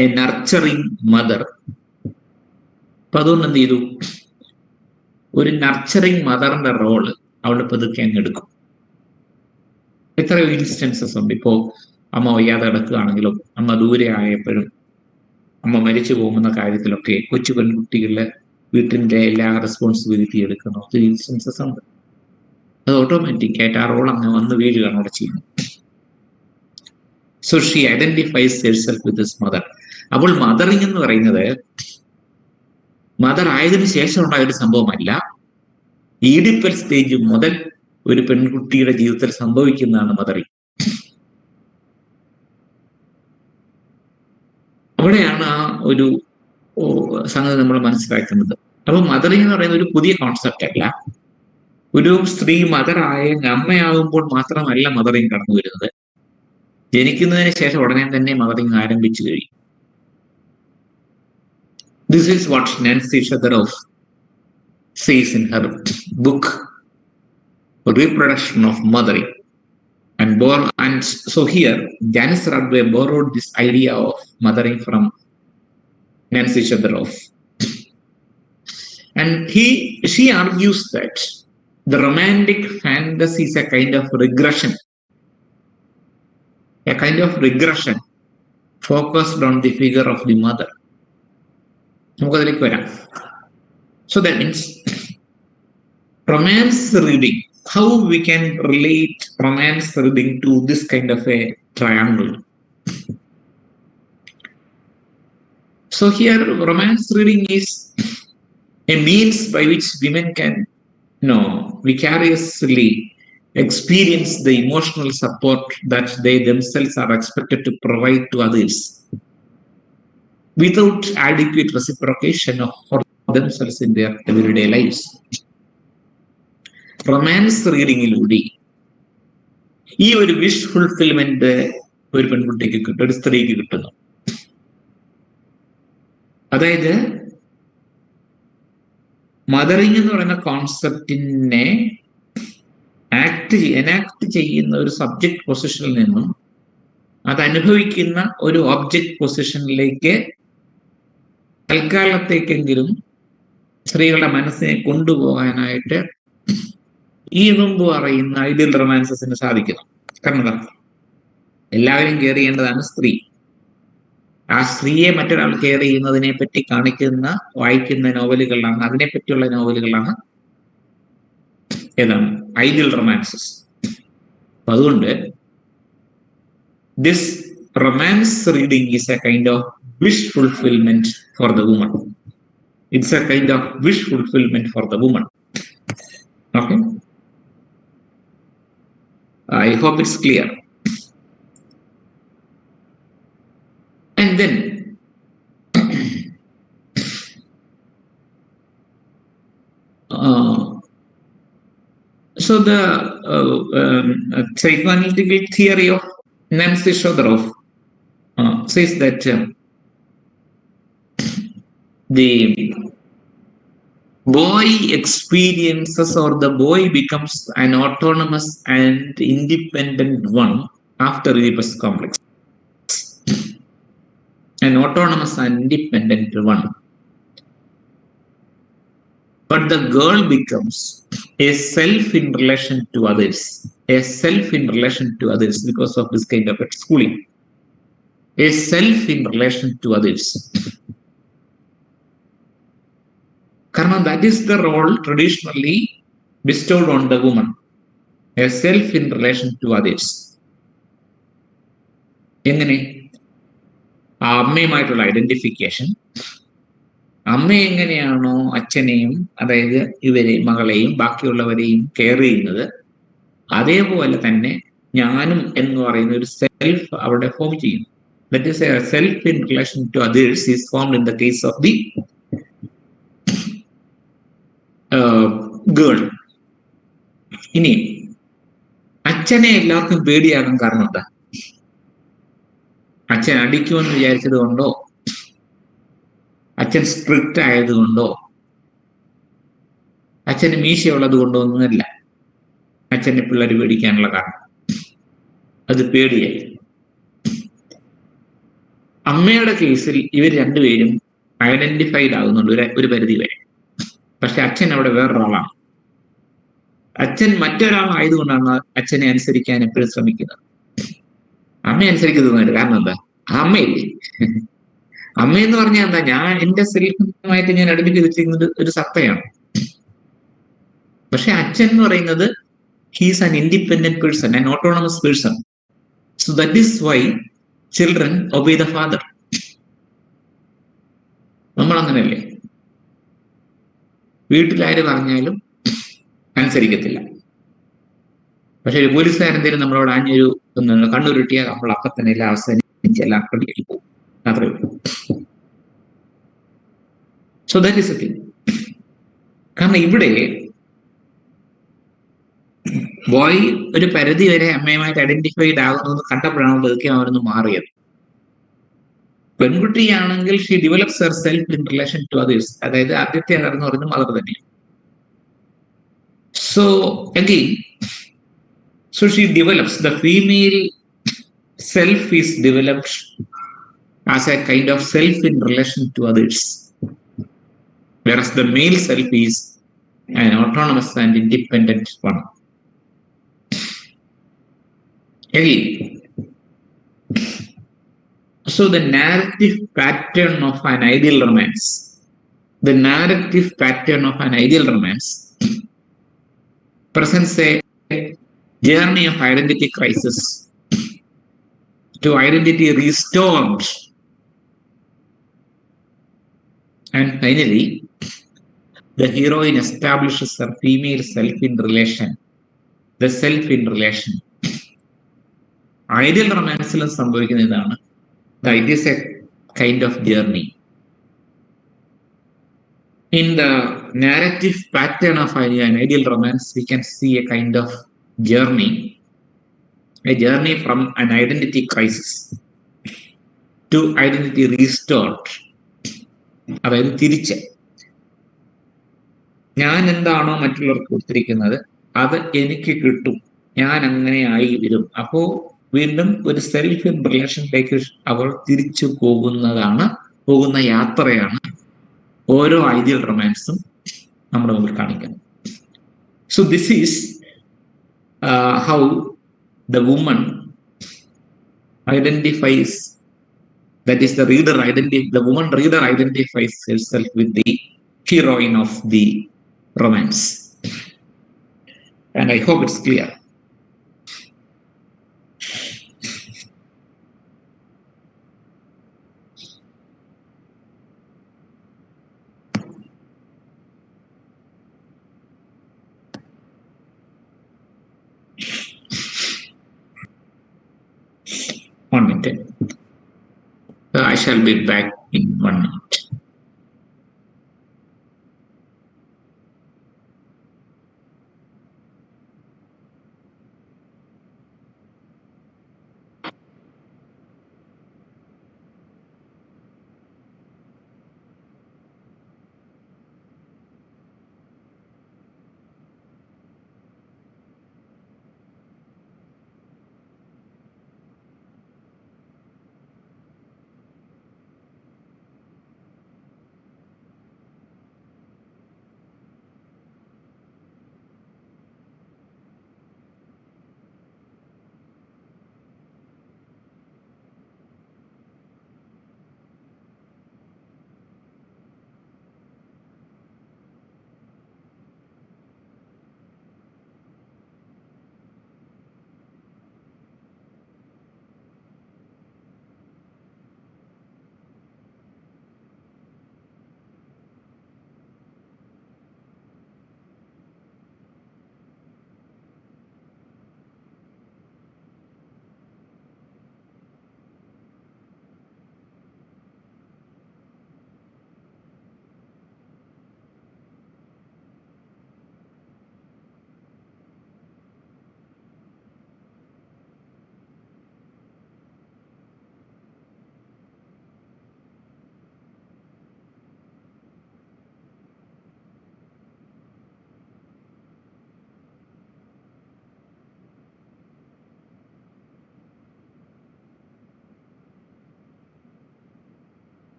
a nurturing mother. അപ്പൊ അതുകൊണ്ട് എന്ത് ചെയ്തു, ഒരു നർച്ചറിങ് മദറിന്റെ റോള് അവള് പതുക്കെ അങ്ങ് എടുക്കും. എത്രയോ ഇൻസ്റ്റൻസസ് ഉണ്ട്. ഇപ്പോ അമ്മ വയ്യാതെ കിടക്കുകയാണെങ്കിലും, അമ്മ ദൂരെ ആയപ്പോഴും, അമ്മ മരിച്ചു പോകുന്ന കാര്യത്തിലൊക്കെ കൊച്ചു പെൺകുട്ടികളുടെ വീട്ടിന്റെ എല്ലാ റെസ്പോൺസിബിലിറ്റി എടുക്കുന്ന ഒത്തിരി ഇൻസ്റ്റൻസസ് ഉണ്ട്. അത് ഓട്ടോമാറ്റിക് ആയിട്ട് ആ റോൾ അങ്ങ് വന്ന് വീഴുകയാണ് അവിടെ ചെയ്യുന്നത്. So she identifies herself with his mother. അപ്പോൾ മദറിങ് എന്ന് പറയുന്നത് മദർ ആയതിനു ശേഷം ഉണ്ടായ ഒരു സംഭവമല്ല. ഈഡിപ്പൽ സ്റ്റേജ് മുതൽ ഒരു പെൺകുട്ടിയുടെ ജീവിതത്തിൽ സംഭവിക്കുന്നതാണ് മദറിങ്. അവിടെയാണ് ആ ഒരു സംഗതി നമ്മൾ മനസ്സിലാക്കുന്നത്. അപ്പൊ മദറിങ് എന്ന് പറയുന്നത് ഒരു പുതിയ കോൺസെപ്റ്റ് അല്ല. ഒരു സ്ത്രീ മദറായ അമ്മയാകുമ്പോൾ മാത്രമല്ല മദറിങ് കടന്നു വരുന്നത്. ജനിക്കുന്നതിന് ശേഷം ഉടനെ തന്നെ മദറിങ് ആരംഭിച്ചു കഴിയും. This is what Nancy Chodorow says in her book Reproduction of Mothering. And so here Janice Radway borrowed this idea of mothering from Nancy Shedroff, and she argues that the romantic fantasy is a kind of regression focused on the figure of the mother. So that means romance reading, how we can relate romance reading to this kind of a triangle. So here romance reading is a means by which women can vicariously experience the emotional support that they themselves are expected to provide to others without adequate reciprocation for themselves in their everyday lives. Romance റീഡിങ്ങിലൂടെ ഈ ഒരു wish fulfilment ഒരു പെൺകുട്ടിക്ക് കിട്ടും, ഒരു സ്ത്രീക്ക് കിട്ടുന്നു. അതായത് മദറിങ് എന്ന് പറയുന്ന കോൺസെപ്റ്റിനെ എനാക്ട് ചെയ്യുന്ന ഒരു സബ്ജക്ട് പൊസിഷനിൽ നിന്നും അത് അനുഭവിക്കുന്ന ഒരു ഒബ്ജക്ട് പൊസിഷനിലേക്ക് തൽക്കാലത്തേക്കെങ്കിലും സ്ത്രീകളുടെ മനസ്സിനെ കൊണ്ടുപോകാനായിട്ട് ഈ മുമ്പ് പറയുന്ന ഐഡിയൽ റൊമാൻസസിന് സാധിക്കുന്നു. കാരണം എന്താ, എല്ലാവരും കെയർ ചെയ്യേണ്ടതാണ് സ്ത്രീ. ആ സ്ത്രീയെ മറ്റൊരാൾ കെയർ ചെയ്യുന്നതിനെ പറ്റി വായിക്കുന്ന നോവലുകളാണ്, അതിനെപ്പറ്റിയുള്ള നോവലുകളാണ് ഏതാണ് ഐഡിയൽ റൊമാൻസസ്. അപ്പൊ അതുകൊണ്ട് this romance reading is A kind of wish fulfilment for the woman. It's a kind of wish fulfillment for the woman. Okay, I hope it's clear. And then so the psychoanalytical theory of Nancy Shedroff says that the boy experiences, or the boy becomes an autonomous and independent one after Oedipus complex. An autonomous and independent one. But the girl becomes a self in relation to others. A self in relation to others because of this kind of schooling. A self in relation to others. Karma, that is the role traditionally bestowed on the woman. A self in relation to others. എങ്ങനെ? ആ അമ്മയുമായിട്ടുള്ള identification. അമ്മ എങ്ങനെയാണോ അച്ഛനെയും, അതായത് മകളെയും ബാക്കിയുള്ളവരെയും care ചെയ്യുന്നത്, അതേപോലെ തന്നെ ഞാനും എന്ന് പറയുന്ന ഒരു സെൽഫ് അവിടെ ഫോം ചെയ്യും. That is a self in relation to others is formed in the case of the girl. ഇനി അച്ഛനെ എല്ലാവർക്കും പേടിയാകാൻ കാരണം എന്താ? അച്ഛൻ അടിക്കുമെന്ന് വിചാരിച്ചത് കൊണ്ടോ, അച്ഛൻ സ്ട്രിക്റ്റ് ആയതുകൊണ്ടോ, അച്ഛന് മീശയുള്ളത് കൊണ്ടോ ഒന്നുമല്ല അച്ഛനെ പിള്ളേർ പേടിക്കാനുള്ള കാരണം. അത് പേടിയായി. അമ്മയുടെ കേസിൽ ഇവർ രണ്ടുപേരും ഐഡന്റിഫൈഡ് ആകുന്നുണ്ട് ഒരു പരിധി വരെ. പക്ഷെ അച്ഛൻ അവിടെ വേറൊരാളാണ്. അച്ഛൻ മറ്റൊരാളായതുകൊണ്ടാണ് അച്ഛനെ അനുസരിക്കാൻ എപ്പോഴും ശ്രമിക്കുന്നത്. അമ്മ അനുസരിക്കുന്നതുകൊണ്ട് കാരണം എന്താ? അമ്മയില്ലേ. അമ്മയെന്ന് പറഞ്ഞാൽ എന്താ? എന്റെ സെൽഫുമായിട്ട് ഞാൻ ഐഡന്റിഫൈ ചെയ്യുന്നത് ഒരു സത്തയാണ്. പക്ഷെ അച്ഛൻ എന്ന് പറയുന്നത് he's an independent person, an autonomous person. So that is why children obey the father. നമ്മൾ അങ്ങനെയല്ലേ? വീട്ടിലാര് പറഞ്ഞാലും അനുസരിക്കത്തില്ല. പക്ഷെ ഒരു പോലീസുകാരൻ എന്തെങ്കിലും നമ്മളോട് ആഞ്ഞൊരു കണ്ണുരുട്ടിയാൽ നമ്മൾ അപ്പം തന്നെ എല്ലാം അവസാനിച്ച് എല്ലാം റെഡിയാക്കി പോകും. അത്രേ ഉള്ളൂ. So that is A thing. കാരണം ഇവിടെ ബോയ് ഒരു പരിധി വരെ അമ്മയുമായിട്ട് ഐഡന്റിഫൈഡ് ആകുന്നത് കണ്ടപ്പോഴാണ് പതുക്കെ അവനൊന്ന് മാറിയത്. പെൺകുട്ടിയാണെങ്കിൽ she develops herself in relation to others. അതായത് ആദ്യത്തെ എന്ന് പറയുന്നത് മദർ തന്നെ. So again, so she develops, the female self is developed as a kind of self in relation to others, whereas the male self is an autonomous and independent one. Again, so the narrative pattern of an ideal romance, presents a journey of identity crisis to identity restored, and finally the heroine establishes her female self in relation, the self in relation. Ideal romanceലും സംഭവിക്കുന്ന ഇതാണ്. It is a kind of journey. In the narrative pattern of an ideal romance, we can see a kind of journey from an identity crisis to identity restored. അതായത് തിരിച്ച് ഞാൻ എന്താണോ മറ്റുള്ളവർക്ക് കൊടുത്തിരിക്കുന്നത് അത് എനിക്ക് കിട്ടും, ഞാൻ അങ്ങനെ ആയി വരും. അപ്പോ വീണ്ടും ഒരു സെൽഫ് ഇൻ റിലേഷനിലേക്ക് അവർ തിരിച്ചു പോകുന്ന യാത്രയാണ് ഓരോ ഐഡിയൽ റൊമാൻസും നമ്മുടെ മുമ്പിൽ കാണിക്കുന്നത്. So this is how the woman identifies, that is the woman reader identifies herself with the heroine of the romance. And I hope it's clear. One minute. I shall be back in 1 minute.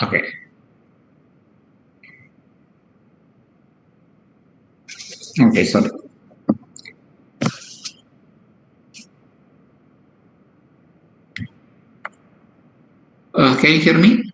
Okay. Okay, sorry. Can you hear me?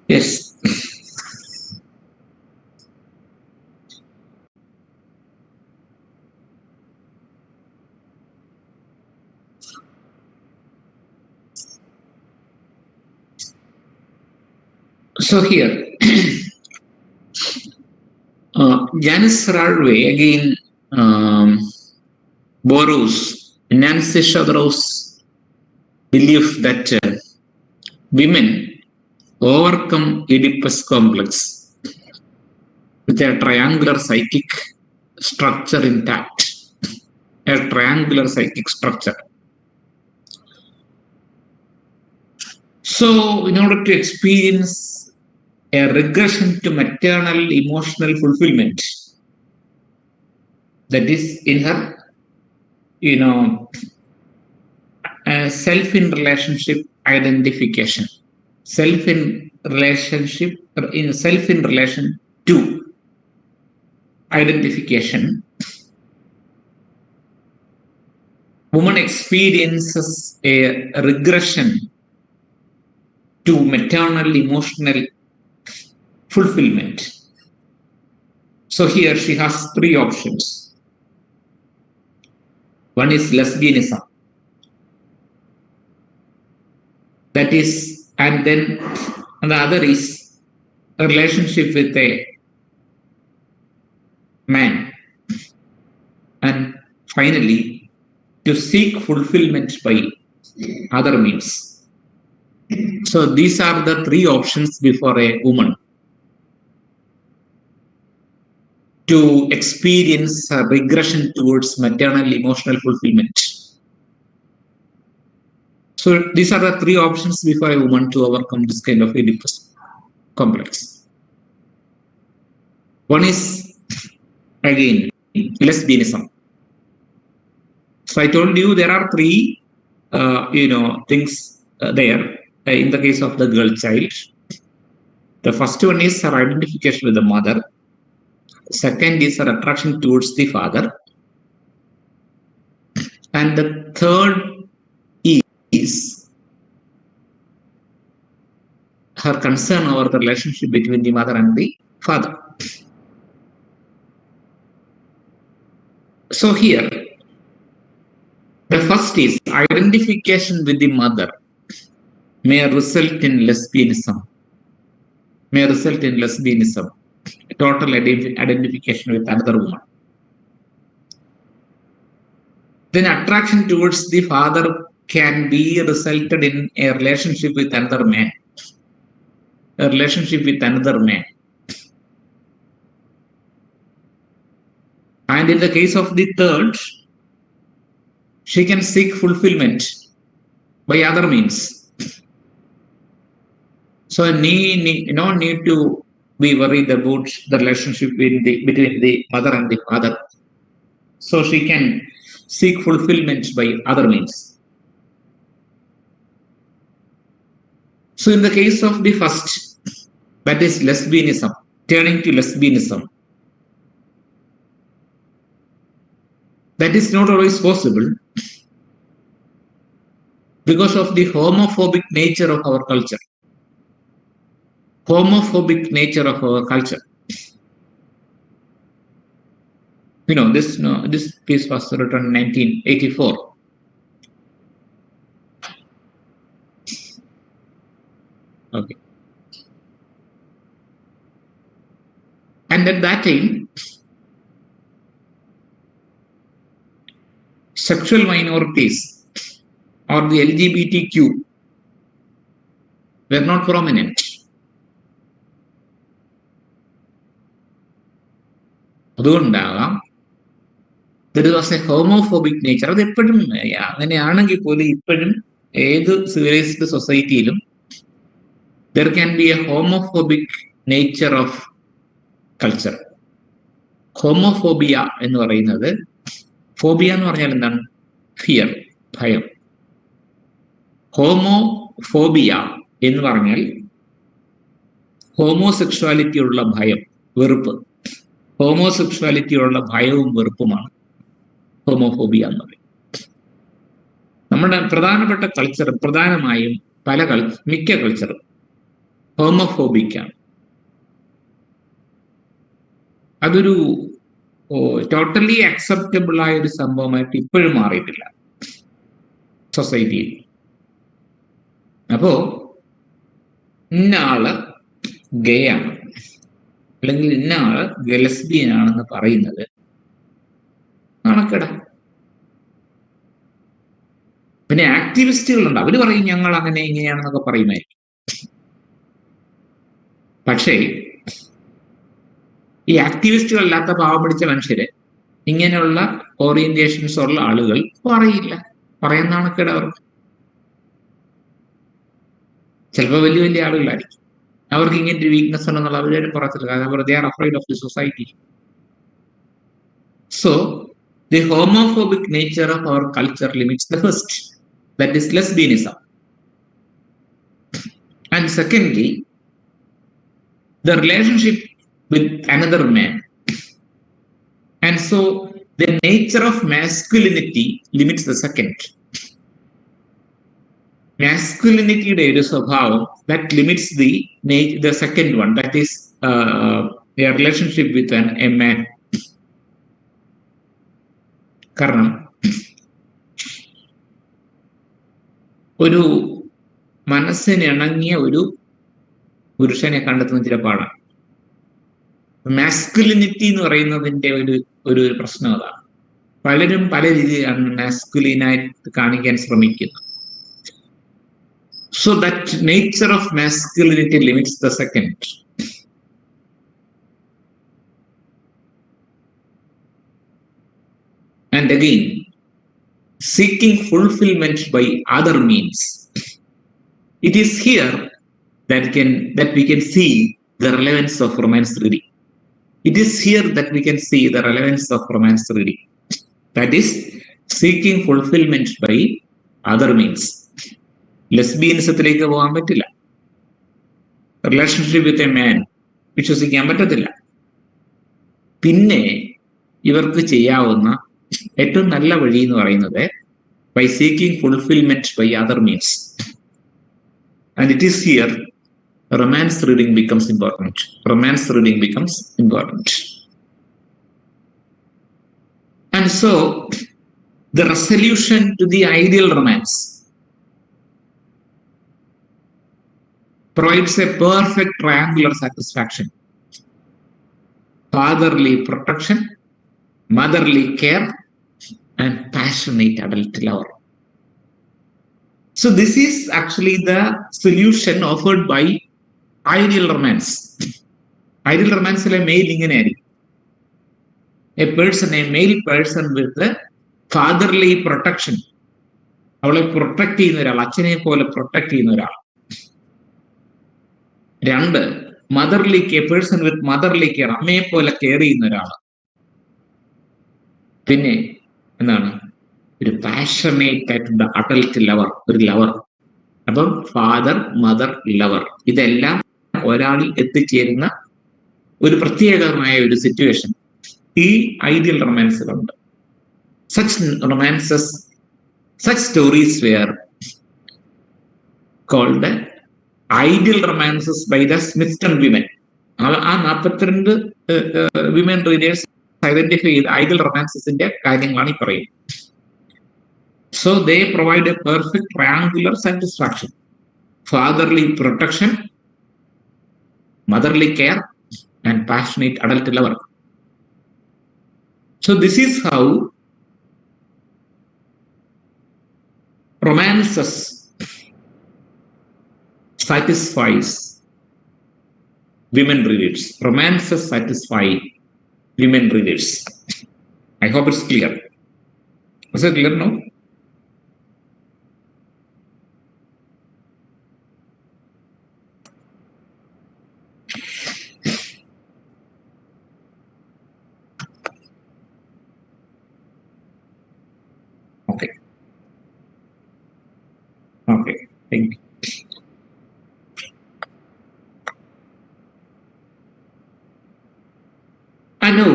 Yes. So here, Janice Radway again borrows Nancy Shadrow's belief that women overcome Oedipus complex with a triangular psychic structure intact. A triangular psychic structure. So, in order to experience a regression to maternal emotional fulfillment, that is in her, self in relationship identification, self in relationship, in self in relation to identification, woman experiences a regression to maternal emotional fulfillment. So here she has three options. One is lesbianism. That is, and then the other is a relationship with a man. And finally, to seek fulfillment by other means. So these are the three options before a woman to experience a regression towards maternal emotional fulfillment. So these are the three options before a woman to overcome this kind of Oedipus complex. One is, again, lesbianism. So I told you there are three, things there in the case of the girl child. The first one is her identification with the mother. Second is her attraction towards the father. And the third is her concern over the relationship between the mother and the father. So here, the first is identification with the mother may result in lesbianism. Total identification with another woman. Then attraction towards the father can be resulted in a relationship with another man. And in the case of the third, she can seek fulfillment by other means. So no need to be worried about the relationship between the mother and the father. So she can seek fulfillment by other means. So in the case of the first, that is lesbianism, turning to lesbianism, that is not always possible because of the homophobic nature of our culture. This piece was written in 1984. Okay. And at that time, sexual minorities or the LGBTQ were not prominent. അതുകൊണ്ടാകാം there was a homophobic nature. അത് എപ്പോഴും അങ്ങനെയാണെങ്കിൽ പോലും ഇപ്പോഴും ഏത് civilised സൊസൈറ്റിയിലും there can be a homophobic nature of culture. Homophobia എന്ന് പറയുന്നത്, phobia എന്ന് പറഞ്ഞാൽ എന്താണ്? ഫിയർ, ഭയം. ഹോമോഫോബിയ എന്ന് പറഞ്ഞാൽ ഹോമോസെക്ഷുവാലിറ്റിയുള്ള ഭയം, വെറുപ്പ്. ഹോമോസെക്ഷുവാലിറ്റിയുള്ള ഭയവും വെറുപ്പുമാണ് ഹോമോഫോബിയ എന്ന് പറയും. നമ്മുടെ പ്രധാനപ്പെട്ട കൾച്ചർ, പ്രധാനമായും മിക്ക കൾച്ചറും ഹോമോഫോബിക്കാണ്. അതൊരു ടോട്ടലി അക്സെപ്റ്റബിൾ ആയ ഒരു സംഭവമായിട്ട് ഇപ്പോഴും മാറിയിട്ടില്ല സൊസൈറ്റിയിൽ. അപ്പോ ഇന്ന ആള് ഗേ ആണ് അല്ലെങ്കിൽ ഇന്ന ആള് ലെസ്ബിയൻ ആണെന്ന് പറയുന്നത് നാണക്കേടാ. പിന്നെ ആക്ടിവിസ്റ്റുകളുണ്ട്, അവര് പറയും ഞങ്ങൾ അങ്ങനെ ഇങ്ങനെയാണെന്നൊക്കെ പറയുമായിരിക്കും. പക്ഷേ ഈ ആക്ടിവിസ്റ്റുകളല്ലാത്ത പാവം പിടിച്ച മനുഷ്യര്, ഇങ്ങനെയുള്ള ഓറിയന്റേഷൻസ് ഉള്ള ആളുകൾ പറയില്ല. പറയാൻ നാണക്കേട് അവർക്ക്. ചിലപ്പോൾ വലിയ വലിയ ആളുകളായിരിക്കും, അവർക്ക് ഇങ്ങനെ ഒരു വീക്ക്നെസ് ഉണ്ടെന്നുള്ള അവരും പറയത്തില്ല. കാരണം they are afraid of the society. So the homophobic nature of our culture limits the first, that is lesbianism. And secondly, the relationship with another man. And so the nature of masculinity limits the second. Masculinity ഒരു സ്വഭാവം that limits the second one, that is a relationship with a man. കാരണം ഒരു മനസ്സിന് ഇണങ്ങിയ ഒരു പുരുഷനെ കണ്ടെത്തുന്ന ചില പാടാണ്. മാസ്കുലിനിറ്റി എന്ന് പറയുന്നതിന്റെ ഒരു പ്രശ്നം അതാണ്. പലരും പല രീതിയിലാണ് മാസ്കുലിനായിട്ട് കാണിക്കാൻ ശ്രമിക്കുന്നത്. So that nature of masculinity limits the second. And again, seeking fulfillment by other means. It is here that we can see the relevance of romance reading. It is here that we can see the relevance of romance reading. That is, seeking fulfillment by other means. ലെസ്ബിയനിസത്തിലേക്ക് പോകാൻ പറ്റില്ല. Relationship with a man വിശ്വസിക്കാൻ പറ്റത്തില്ല. പിന്നെ ഇവർക്ക് ചെയ്യാവുന്ന ഏറ്റവും നല്ല വഴി എന്ന് പറയുന്നത് by seeking fulfillment by other means. And it is here romance reading becomes important. Romance reading becomes important. And so the resolution to the ideal romance provides a perfect triangular satisfaction: fatherly protection, motherly care, and passionate adult love. So this is actually the solution offered by ideal romance. Ideal romance is a male ingenairi. A male person with the fatherly protection. അവളെ protect ചെയ്യുന്ന ഒരാൾ, അച്ഛനെ പോലെ protect ചെയ്യുന്ന ഒരാൾ. രണ്ട്, motherly care, person with motherly care, അമ്മയെ പോലെ കെയർ ചെയ്യുന്ന ഒരാൾ. പിന്നെ എന്താണ്, ഒരു പാഷനേറ്റ് ആയിട്ടുള്ള അഡൽട്ട് ലവർ, ഒരു ലവർ. അപ്പം ഫാദർ, മദർ, ലവർ, ഇതെല്ലാം ഒരാളിൽ എത്തിച്ചേരുന്ന ഒരു പ്രത്യേകമായ ഒരു സിറ്റുവേഷൻ ഈ ideal റൊമാൻസിലുണ്ട്. such stories were called ideal romances by the Smithsonian women. ആ 42 വിമൻ റീഡേഴ്സ് ഐഡന്റിഫൈ ചെയ്ത ഐഡിയൽ റൊമാൻസസിന്റെ കാര്യങ്ങളാണ് ഈ പറയുന്നത്. So they provide a perfect triangular satisfaction: fatherly protection, motherly care, and passionate adult lover. So this is how romances satisfies women readers. Romances satisfy women readers. I hope it's clear. Is it clear now? Okay. Okay. Thank you. I know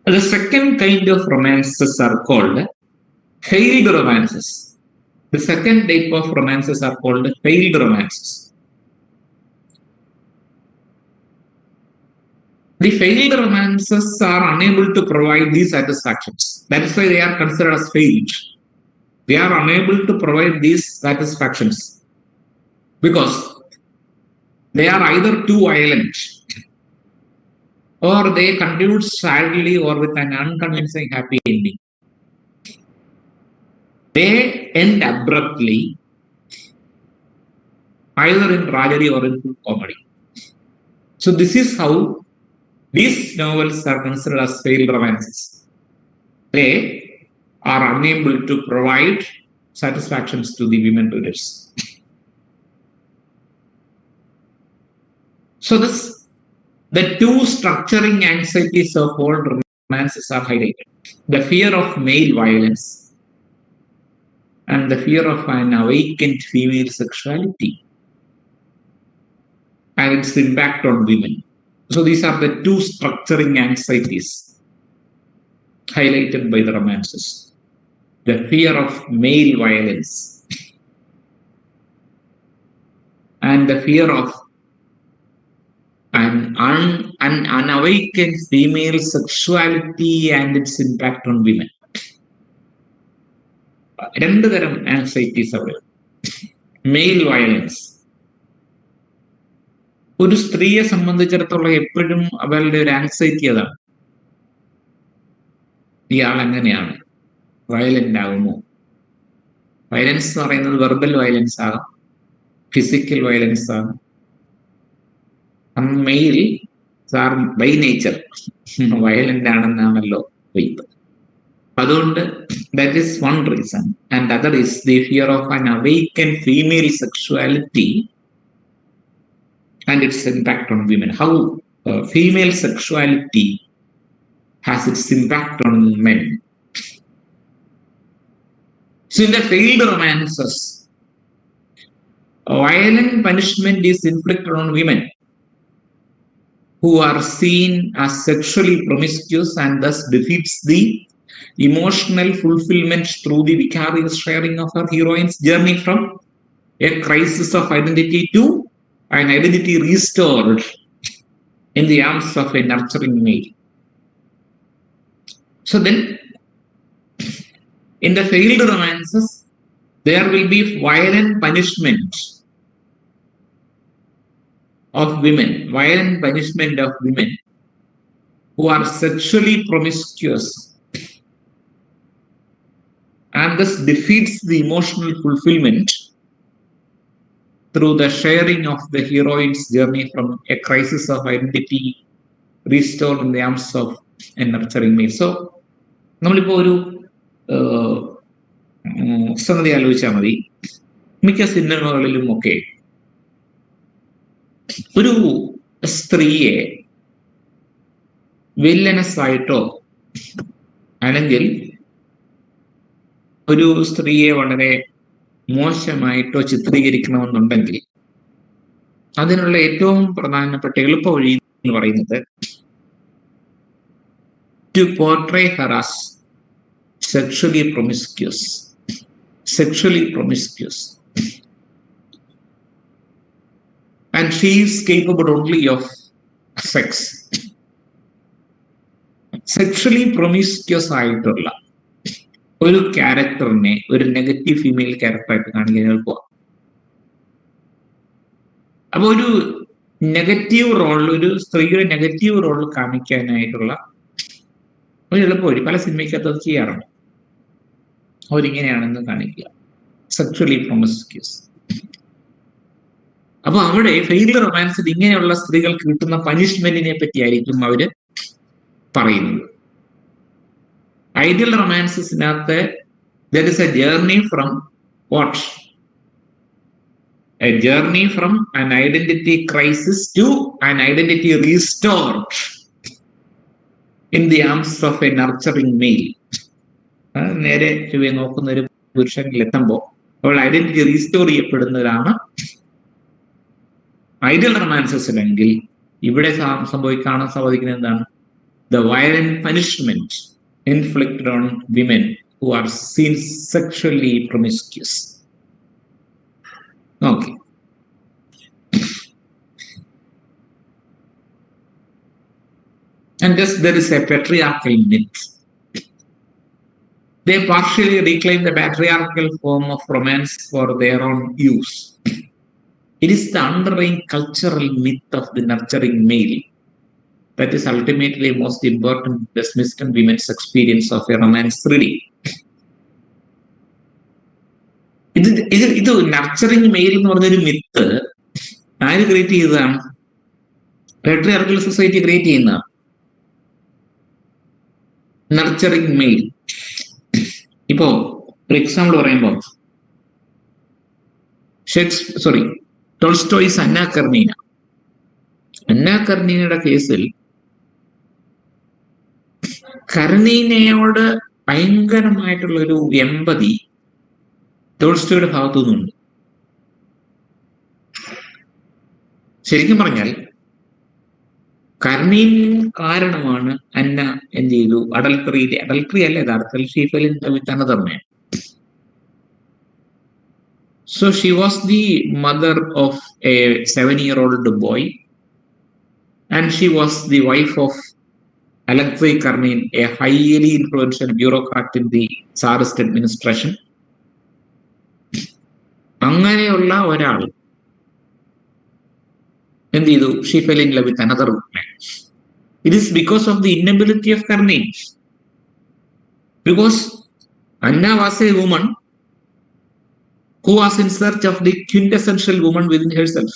the second kind of romances are called failed romances. The second type of romances are called failed romances. The failed romances are unable to provide these satisfactions. That is why they are considered as failed. They are unable to provide these satisfactions because they are either too violent or they conclude sadly or with an unconvincing happy ending. They end abruptly, either in tragedy or in comedy. So this is how these novels are considered as failed romances. They are unable to provide satisfactions to the women readers. So the two structuring anxieties of all romances are highlighted. The fear of male violence and the fear of an awakened female sexuality and its impact on women. So these are the two structuring anxieties highlighted by the romances. The fear of male violence and the fear of an unawakened female sexuality and its impact on women. രണ്ട് തരം anxieties അവിടെ. Mail violence ഒരു സ്ത്രീയെ സംബന്ധിച്ചിടത്തോളം എപ്പോഴും അവളുടെ ഒരു anxiety അതാണ്. ഇയാൾ എങ്ങനെയാണ്, വയലന്റ് ആകുമോ? വയലൻസ് എന്ന് പറയുന്നത് വെർബൽ വയലൻസ് ആകാം, ഫിസിക്കൽ വയലൻസ് ആകാം. Male are by nature violent ആണെന്നാണല്ലോ വയ്പ്. അതുകൊണ്ട് that is one reason, and the other is the fear of an awakened female sexuality and its impact on women. How female sexuality has its impact on men. So in the failed romances, violent punishment is inflicted on women who are seen as sexually promiscuous and thus defeats the emotional fulfillment through the vicarious sharing of our heroine's journey from a crisis of identity to an identity restored in the arms of a nurturing male. So then, in the failed romances, there will be violent punishment of women who are sexually promiscuous and thus defeats the emotional fulfillment through the sharing of the heroine's journey from a crisis of identity restored in the arms of a nurturing male. So, നമ്മളിപ്പോൾ ഒരു സംഗതി ആലോചിച്ചാൽ മതി. മിക്ക സിനിമകളിലും ഒക്കെ ഒരു സ്ത്രീയെ വില്ലനസ് ആയിട്ടോ അല്ലെങ്കിൽ ഒരു സ്ത്രീയെ വളരെ മോശമായിട്ടോ ചിത്രീകരിക്കണമെന്നുണ്ടെങ്കിൽ അതിനുള്ള ഏറ്റവും പ്രധാനപ്പെട്ട എളുപ്പ വഴി എന്ന് പറയുന്നത് to portray her as sexually promiscuous. And she is capable only of sex. Sexually promiscuous ആയിട്ടുള്ള ഒരു ക്യാരക്ടറിനെ ഒരു നെഗറ്റീവ് ഫീമെയിൽ ക്യാരക്ടറായിട്ട് കാണിക്കാൻ എളുപ്പമാണ്. അപ്പൊ ഒരു നെഗറ്റീവ് റോൾ, ഒരു സ്ത്രീയുടെ നെഗറ്റീവ് റോൾ കാണിക്കാനായിട്ടുള്ള ഒരു എളുപ്പവഴി പല സിനിമയ്ക്കകത്ത് അത് ചെയ്യാറുണ്ട്. അവരിങ്ങനെയാണെന്ന് കാണിക്കുക. സെക്ഷലി പ്രൊമിസ്ക്യൂസ്. അപ്പൊ അവിടെ ഫെയിൽഡ് റൊമാൻസിൽ ഇങ്ങനെയുള്ള സ്ത്രീകൾക്ക് കിട്ടുന്ന പനിഷ്മെന്റിനെ പറ്റിയായിരിക്കും അവര് പറയുന്നത്. ഐഡിയൽ റൊമാൻസിനകത്ത് there is a journey from what? A journey from an identity crisis to an identity restored in the arms of a nurturing male. നേരെ ചുവ നോക്കുന്ന ഒരു പുരുഷനിൽ എത്തുമ്പോൾ അവൾ ഐഡന്റിറ്റി റീസ്റ്റോർ ചെയ്യപ്പെടുന്നതാണ് ഐഡിയൽ റൊമാൻസസിലെങ്കിൽ. ഇവിടെ കാണാൻ സാധിക്കുന്നത് എന്താണ്? The violent punishment inflicted on women who are seen sexually promiscuous. Okay. And thus there is a patriarchal myth. They partially reclaim the patriarchal form of romance for their own use. It is the underlying cultural myth of the nurturing male that is ultimately most important dismissed in women's experience of a romance reading. ഇത് nurturing mail എന്ന് പറഞ്ഞൊരു myth ആര് create ചെയ്തതാണ്? Patriarchal society create ചെയ്യുന്നതാണ് nurturing mail. ഇപ്പോ ഒരു example പറയുമ്പോൾ Tolstoy's അന്നാ കർണീനയുടെ കേസിൽ കർണീനയോട് ഭയങ്കരമായിട്ടുള്ള ഒരു എമ്പതി ടോൾസ്റ്റോയുടെ ഭാഗത്തു നിന്നുണ്ട്. ശരിക്കും പറഞ്ഞാൽ കർണീൻ കാരണമാണ് അന്ന എന്ത് ചെയ്തു? അഡൽട്ടറി അല്ല യഥാർത്ഥത്തിൽ she fell in love with another man. So she was the mother of a 7-year-old boy, and she was the wife of Alexei Karnin, a highly influential bureaucrat in the Tsarist administration. അങ്ങനെയുള്ള ഒരാൾ എന്ത് ചെയ്തു? She fell in love with another man. It is because of the inability of Karnin. Because Anna was a woman who was in search of the quintessential woman within herself.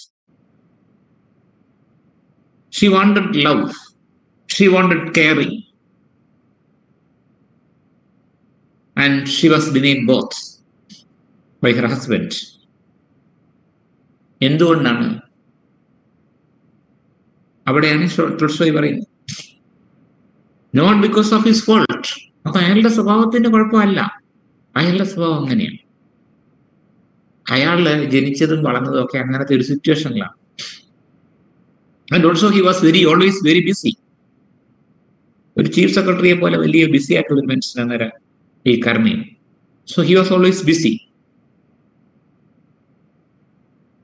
She wanted love. She wanted caring. And she was denied both by her husband. എന്തുകൊണ്ടാണ്? അവിടെയാണ് Tolstoy പറയുന്നത്, not because of his fault. അപ്പൊ അയാളുടെ സ്വഭാവത്തിന്റെ കുഴപ്പമല്ല, അയാളുടെ സ്വഭാവം അങ്ങനെയാണ്. അയാള് ജനിച്ചതും വളർന്നതും ഒക്കെ അങ്ങനത്തെ ഒരു സിറ്റുവേഷനിലാണ്. And also he was always very busy. ഒരു ചീഫ് സെക്രട്ടറിയെ പോലെ വലിയ ബിസി ആയിട്ടുള്ള ഒരു മനുഷ്യനാണ് ഈ Karenin. So he was always busy.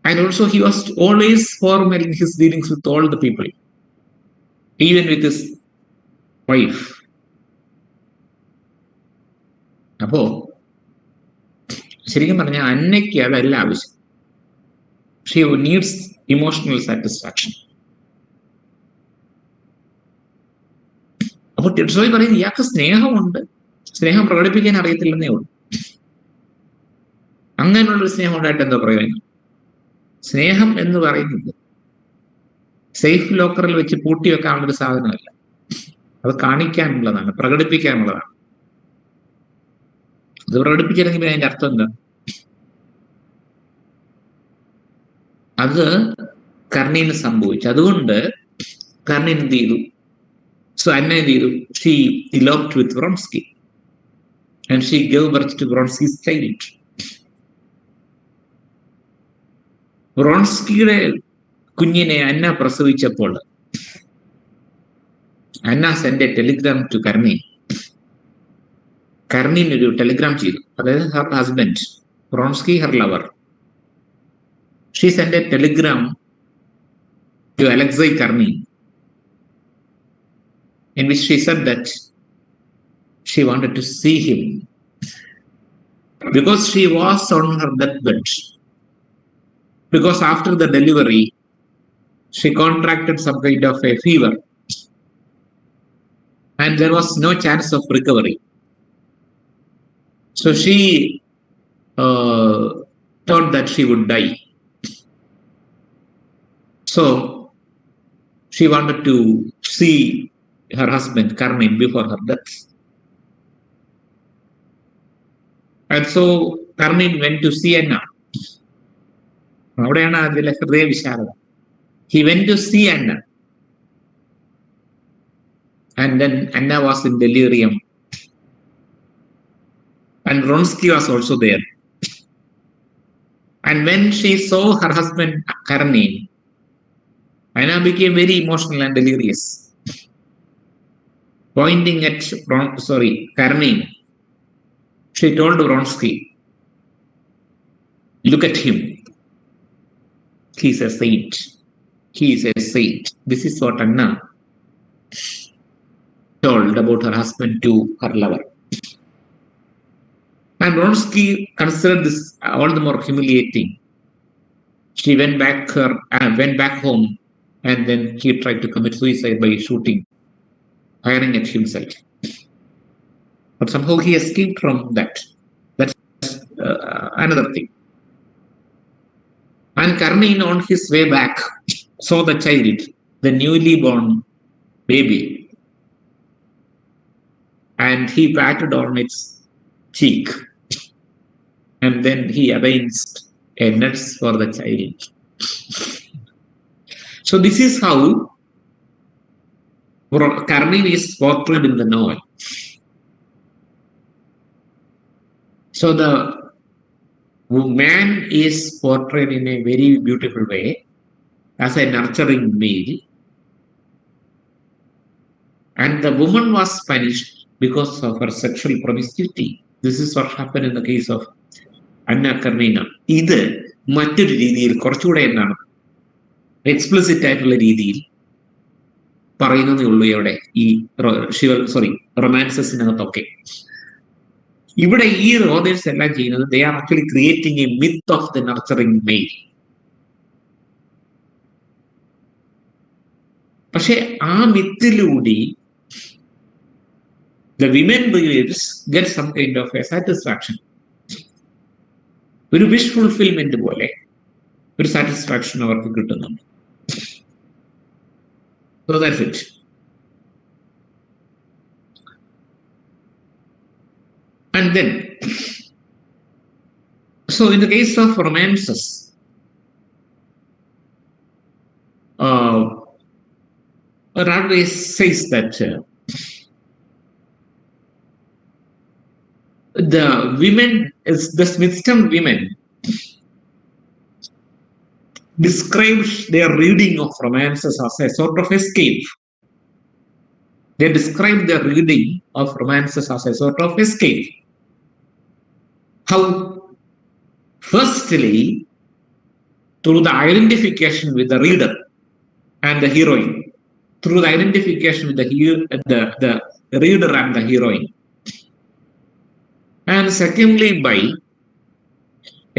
And also he was always formal in his dealings with all the people, even with his wife. അപ്പോ ശരിക്കും പറഞ്ഞാൽ അന്നയ്ക്ക് അതല്ല ആവശ്യം. She needs emotional satisfaction. അപ്പൊ ടോൾസ്റ്റോയ് പറയുന്നത് ഇയാൾക്ക് സ്നേഹമുണ്ട്, സ്നേഹം പ്രകടിപ്പിക്കാൻ അറിയത്തില്ലെന്നേ ഉള്ളൂ. അങ്ങനെയുള്ളൊരു സ്നേഹം ഉണ്ടായിട്ട് എന്താ പ്രയോജനം? സ്നേഹം എന്ന് പറയുന്നത് സേഫ് ലോക്കറിൽ വെച്ച് പൂട്ടി വെക്കാനുള്ളൊരു സാധനമല്ല. അത് കാണിക്കാനുള്ളതാണ്, പ്രകടിപ്പിക്കാനുള്ളതാണ്. അത് പ്രകടിപ്പിച്ചില്ലെങ്കിൽ അതിന്റെ അർത്ഥം എന്താ? അത് കർണീന് സംഭവിച്ചു. അതുകൊണ്ട് കർണീൻ എന്ത് ചെയ്തു? സോ അന്ന എന്ത് ചെയ്തു? She eloped with Vronsky and she gave birth to Vronsky's child. വ്രോൺസ്കിയുടെ കുഞ്ഞിനെ അന്ന പ്രസവിച്ചപ്പോൾ Anna send a telegram to Karenin. Karenin ഒരു ടെലിഗ്രാം ചെയ്തു. അതായത് her husband Vronsky, her lover, she send a telegram to Alexei Karenin in which she said that she wanted to see him because she was on her deathbed. Because after the delivery, she contracted some kind of a fever and there was no chance of recovery. So she thought that she would die. So she wanted to see her husband, Karnin, before her death. And so Karnin went to see Anna. He went to see Anna. And then Anna was in delirium. And Vronsky was also there. And when she saw her husband, Karnin, Anna became very emotional and delirious. Pointing at Karnin, she told Vronsky, look at him. He's a saint. He is a saint. This is what Anna told about her husband to her lover. And Vronsky considered this all the more humiliating. She went back home, and then he tried to commit suicide by firing at himself. But somehow he escaped from that. That's another thing. And Karnin, on his way back, saw the child, the newly born baby, and he patted on its cheek. And then he arranged a nurse for the child. So this is how Karnin is portrayed in the novel. So the man is portrayed in a very beautiful way as a nurturing male, and the woman was punished because of her sexual promiscuity. This is what happened in the case of Anna Karenina. ഇത് മറ്റൊരു രീതിയിൽ കുറച്ചുകൂടെ എന്താണ് explicit ആയിട്ടുള്ള രീതിയിൽ പറയുന്നതേ ഉള്ളൂ ഇവിടെ ഈ റൊമാൻസസിനകത്തൊക്കെ. ഇവിടെ ഈ ഓതേഴ്സ് എല്ലാം ചെയ്യുന്നത് they are actually creating a myth of the nurturing male. പക്ഷെ ആ മിത്തിലൂടെ the women readers get some kind of a satisfaction. ഒരു വിഷ് ഫുൾഫിൽമെന്റ് പോലെ ഒരു സാറ്റിസ്ഫാക്ഷൻ അവർക്ക് കിട്ടുന്നുണ്ട്. So that's it. And then, so in the case of romances, Radway says that the women, the Smithston women, describes their reading of romances as a sort of escape. They describe their reading of romances as a sort of escape. How? Firstly, through the identification with the reader and the heroine, through the identification with the reader and the heroine. And secondly, by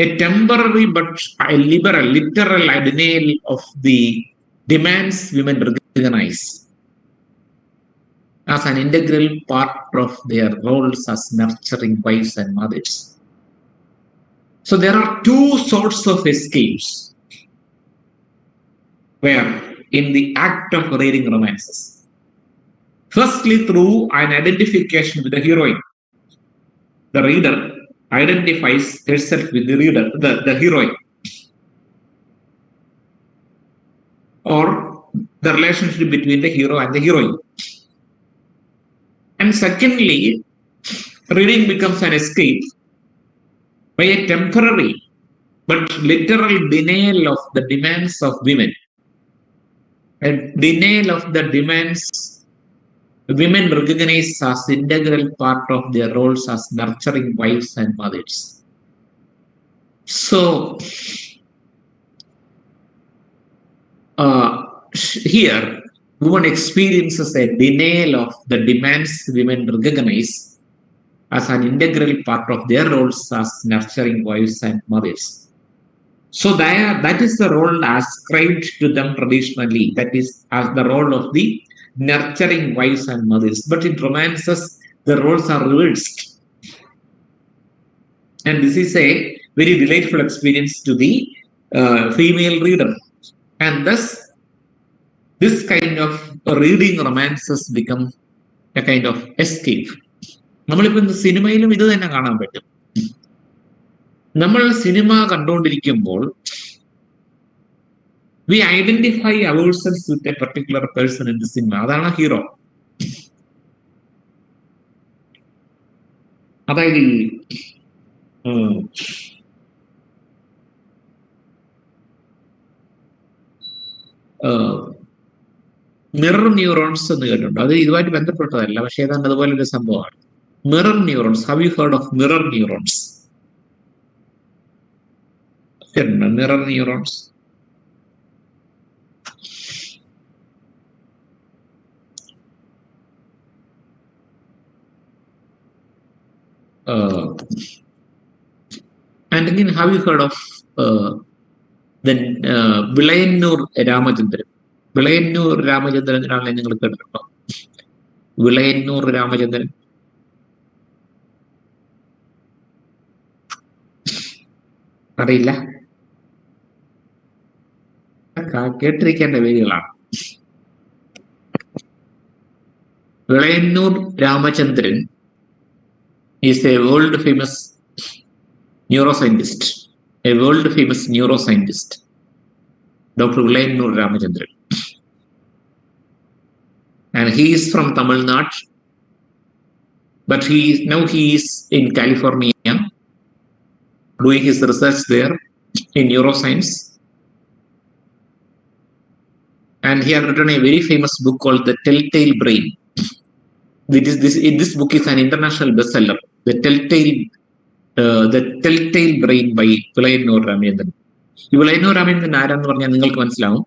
a temporary but a literal denial of the demands women recognize as an integral part of their roles as nurturing wives and mothers. So there are two sorts of escapes where in the act of reading romances. Firstly, through an identification with the heroine. The reader identifies herself with the reader, the heroine, or the relationship between the hero and the heroine. And secondly, reading becomes an escape by a temporary but literal denial of the demands of women, a denial of the demands women recognize as integral part of their roles as nurturing wives and mothers. So here, woman experiences a denial of the demands women recognize as an integral part of their roles as nurturing wives and mothers. So that is the role ascribed to them traditionally. That is as the role of the nurturing wives and mothers. But in romances, the roles are reversed. And this is a very delightful experience to the female reader. And thus, this kind of reading romances become a kind of escape. നമ്മളിപ്പോൾ സിനിമയിലും ഇത് തന്നെ കാണാൻ പറ്റും. നമ്മൾ cinema കണ്ടുകൊണ്ടിരിക്കുമ്പോൾ we identify ourselves with a particular person in the cinema. അതാണ് hero. അതായത് മിറർ ന്യൂറോൺസ് എന്ന് കേട്ടിട്ടുണ്ട്. അത് ഇതുമായിട്ട് ബന്ധപ്പെട്ടതല്ല, പക്ഷേ ഏതാണ്ട് അതുപോലെ ഒരു സംഭവമാണ്. Mirror neurons. Have you heard of mirror neurons? Mirror neurons and again, have you heard of Vilayanur Ramachandran? Vilayanur Ramachandran ആളെ നിങ്ങൾ കേട്ടിട്ടുണ്ടോ? വിളയന്നൂർ രാമചന്ദ്രൻ അറിയില്ല? കേട്ടിരിക്കേണ്ട പേരുകളാണ്. Vilayanur Ramachandran is a world famous neuroscientist, Dr. Vilayanur Ramachandran, and he is from Tamil Nadu, but he is in California doing his research there in neuroscience, and he has written a very famous book called The Telltale Brain. This book is an international bestseller. The Telltale Brain by Vilayanur Ramachandran. Vilayanur Ramachandran ആരാന്ന് പറഞ്ഞാൽ നിങ്ങൾക്ക് മനസ്സിലാവും.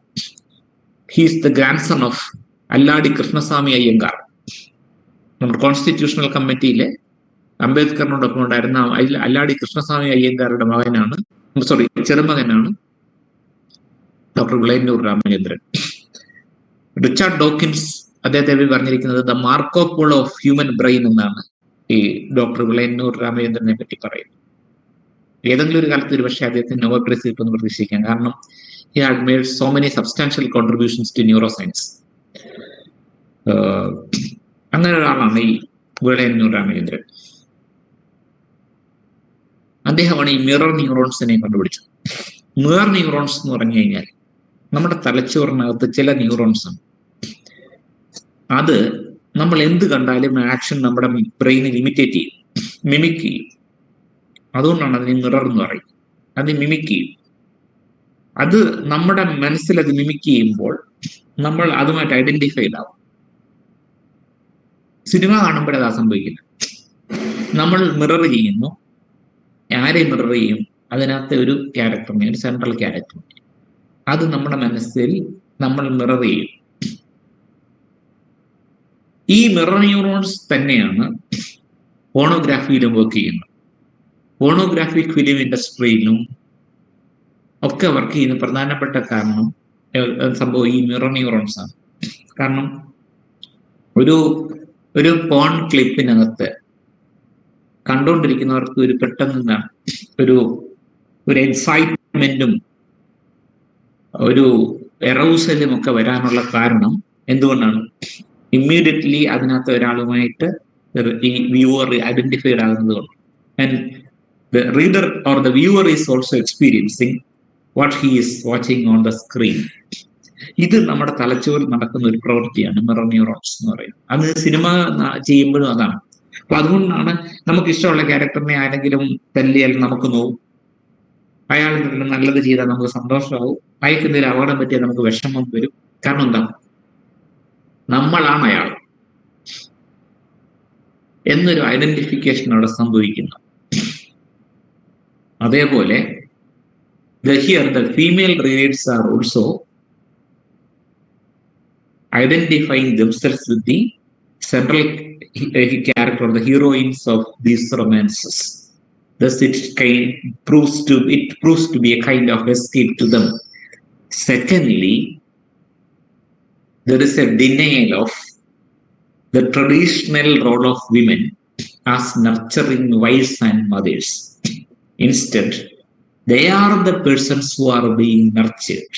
He is the grandson of Alladi Krishnaswamy Iyengar. നമ്മുടെ constitutional കമ്മിറ്റിയിലെ അംബേദ്കറിനോടൊപ്പം ഉണ്ടായിരുന്ന അല്ലാടി കൃഷ്ണസ്വാമി അയ്യങ്കാരുടെ ചെറുമകനാണ് doctor Vilayanur Ramachandran. Richard Dawkins അദ്ദേഹത്തെ പറഞ്ഞിരിക്കുന്നത് the Marco Polo of human brain എന്നാണ് ഈ ഡോക്ടർ വിളയന്നൂർ രാമചന്ദ്രനെ പറ്റി പറയുന്നത്. ഏതെങ്കിലും ഒരു കാലത്ത് ഒരു പക്ഷേ അദ്ദേഹത്തിന് നോബൽ പ്രൈസ് കിട്ടുമെന്ന് പ്രതീക്ഷിക്കാം. കാരണം he had made so many substantial contributions to neuroscience. അങ്ങനെ ഒരാളാണ് ഈ വിളയന്നൂർ രാമചന്ദ്രൻ. അദ്ദേഹമാണ് ഈ മിറർ ന്യൂറോൺസിനെ കണ്ടുപിടിച്ചത്. മിറർ ന്യൂറോൺസ് എന്ന് പറഞ്ഞു കഴിഞ്ഞാൽ നമ്മുടെ തലച്ചോറിനകത്ത് ചില ന്യൂറോൺസ് ആണ്. അത് നമ്മൾ എന്ത് കണ്ടാലും ആക്ഷൻ നമ്മുടെ ബ്രെയിനിൽ ഇമിറ്റേറ്റ് ചെയ്യും, മിമിക് ചെയ്യും. അതുകൊണ്ടാണ് അതിന് മിറർ എന്ന് പറയും. അത് മിമിക് ചെയ്യും. അത് നമ്മുടെ മനസ്സിൽ അത് മിമിക് ചെയ്യുമ്പോൾ നമ്മൾ അതുമായിട്ട് ഐഡന്റിഫൈഡ് ആവും. സിനിമ കാണുമ്പോഴതാ സംഭവിക്കില്ല. നമ്മൾ മിറർ ചെയ്യുന്നു. ആരെ മിറർ ചെയ്യും? അതിനകത്ത് ഒരു ക്യാരക്ടറിനെ, ഒരു സെൻട്രൽ ക്യാരക്ടർ, അത് നമ്മുടെ മനസ്സിൽ നമ്മൾ മിറർ ചെയ്യും. ഈ മിറർ ന്യൂറോൺസ് തന്നെയാണ് പോണോഗ്രാഫിയിലും വർക്ക് ചെയ്യുന്നത്. പോണോഗ്രാഫിക് ഫിലിം ഇൻഡസ്ട്രിയിലും ഒക്കെ വർക്ക് ചെയ്യുന്ന പ്രധാനപ്പെട്ട കാരണം സംഭവം ഈ മിറർ ന്യൂറോൺസ് ആണ്. കാരണം ഒരു പോൺ ക്ലിപ്പിനകത്ത് കണ്ടുകൊണ്ടിരിക്കുന്നവർക്ക് ഒരു പെട്ടെന്ന് ഒരു എക്സൈറ്റ്മെന്റും ഒരു എറൗസലും ഒക്കെ വരാനുള്ള കാരണം എന്തുകൊണ്ടാണ്? ഇമ്മീഡിയറ്റ്ലി അതിനകത്ത് ഒരാളുമായിട്ട് ഈ വ്യൂവർ ഐഡന്റിഫൈഡ് ആകുന്നത് കൊണ്ട്. And the reader or the viewer is also experiencing what he is watching on the screen. ഇത് നമ്മുടെ തലച്ചോറിൽ നടക്കുന്ന ഒരു പ്രവൃത്തിയാണ് മിറർ ന്യൂറോൺസ് എന്ന് പറയുന്നത്. അത് സിനിമ ചെയ്യുമ്പോഴും അതാണ്. അപ്പൊ അതുകൊണ്ടാണ് നമുക്ക് ഇഷ്ടമുള്ള ക്യാരക്ടറിനെ ആരെങ്കിലും തല്ലിയാൽ നമുക്ക് നോവും, അയാൾ എന്തെങ്കിലും നല്ലത് ചെയ്താൽ നമുക്ക് സന്തോഷമാവും, അയാൾക്ക് എന്തെങ്കിലും അപകടം പറ്റിയാൽ നമുക്ക് വിഷമം വരും. കാരണം എന്താ? നമ്മളാണ് അയാൾ എന്നൊരു ഐഡന്റിഫിക്കേഷൻ അവിടെ സംഭവിക്കുന്നു. അതേപോലെ here the female readers are also identifying themselves with the central character or the heroines of these romances. Thus it proves to be a kind of escape to them. Secondly, there is a denial of the traditional role of women as nurturing wives and mothers. Instead, they are the persons who are being nurtured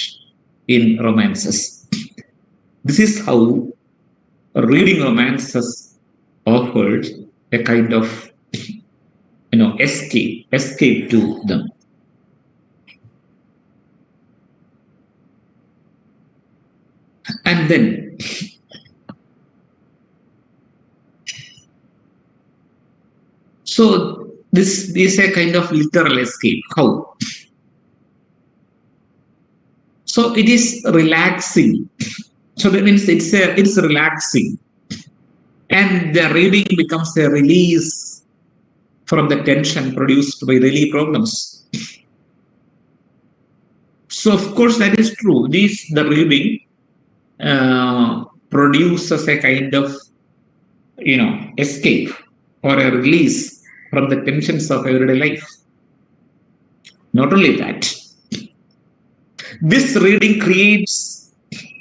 in romances. This is how reading romances offered a kind of escape to them. And then so this is a kind of literal escape. How? So it is relaxing. So that means it's relaxing. And the reading becomes a release from the tension produced by daily problems. So of course that is true. The reading produces a kind of escape or a release from the tensions of everyday life. Not only that, this reading creates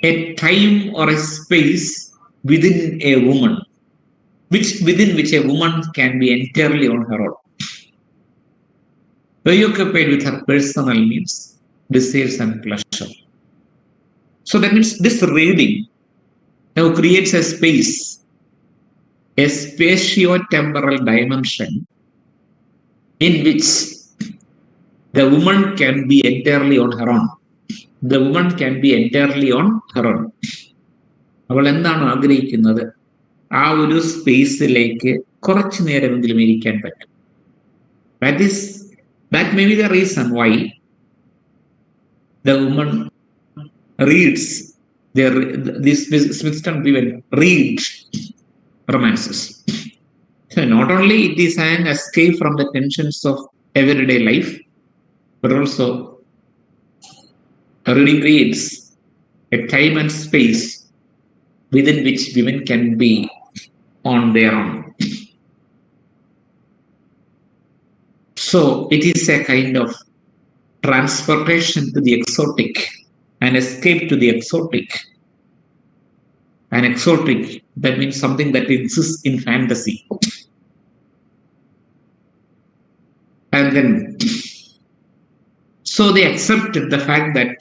a time or a space within a woman, within which a woman can be entirely on her own, preoccupied with her personal needs, desires, and pleasure. So that means this reading now creates a space, a spatio-temporal dimension in which the woman can be entirely on her own. The woman can be entirely on her own. അവൾ എന്താണ് ആഗ്രഹിക്കുന്നത് ആ ഒരു സ്പേസിലേക്ക് കുറച്ചു നേരമെങ്കിലും ഇരിക്കാൻ പറ്റും. That may be the reason why the woman reads this Smithsonian women read romances. So not only it is an escape from the tensions of everyday life, but also reading creates a time and space within which women can be on their own. So it is a kind of transportation to the exotic, an escape to the exotic. An exotic, that means something that exists in fantasy. And then, so they accepted the fact that,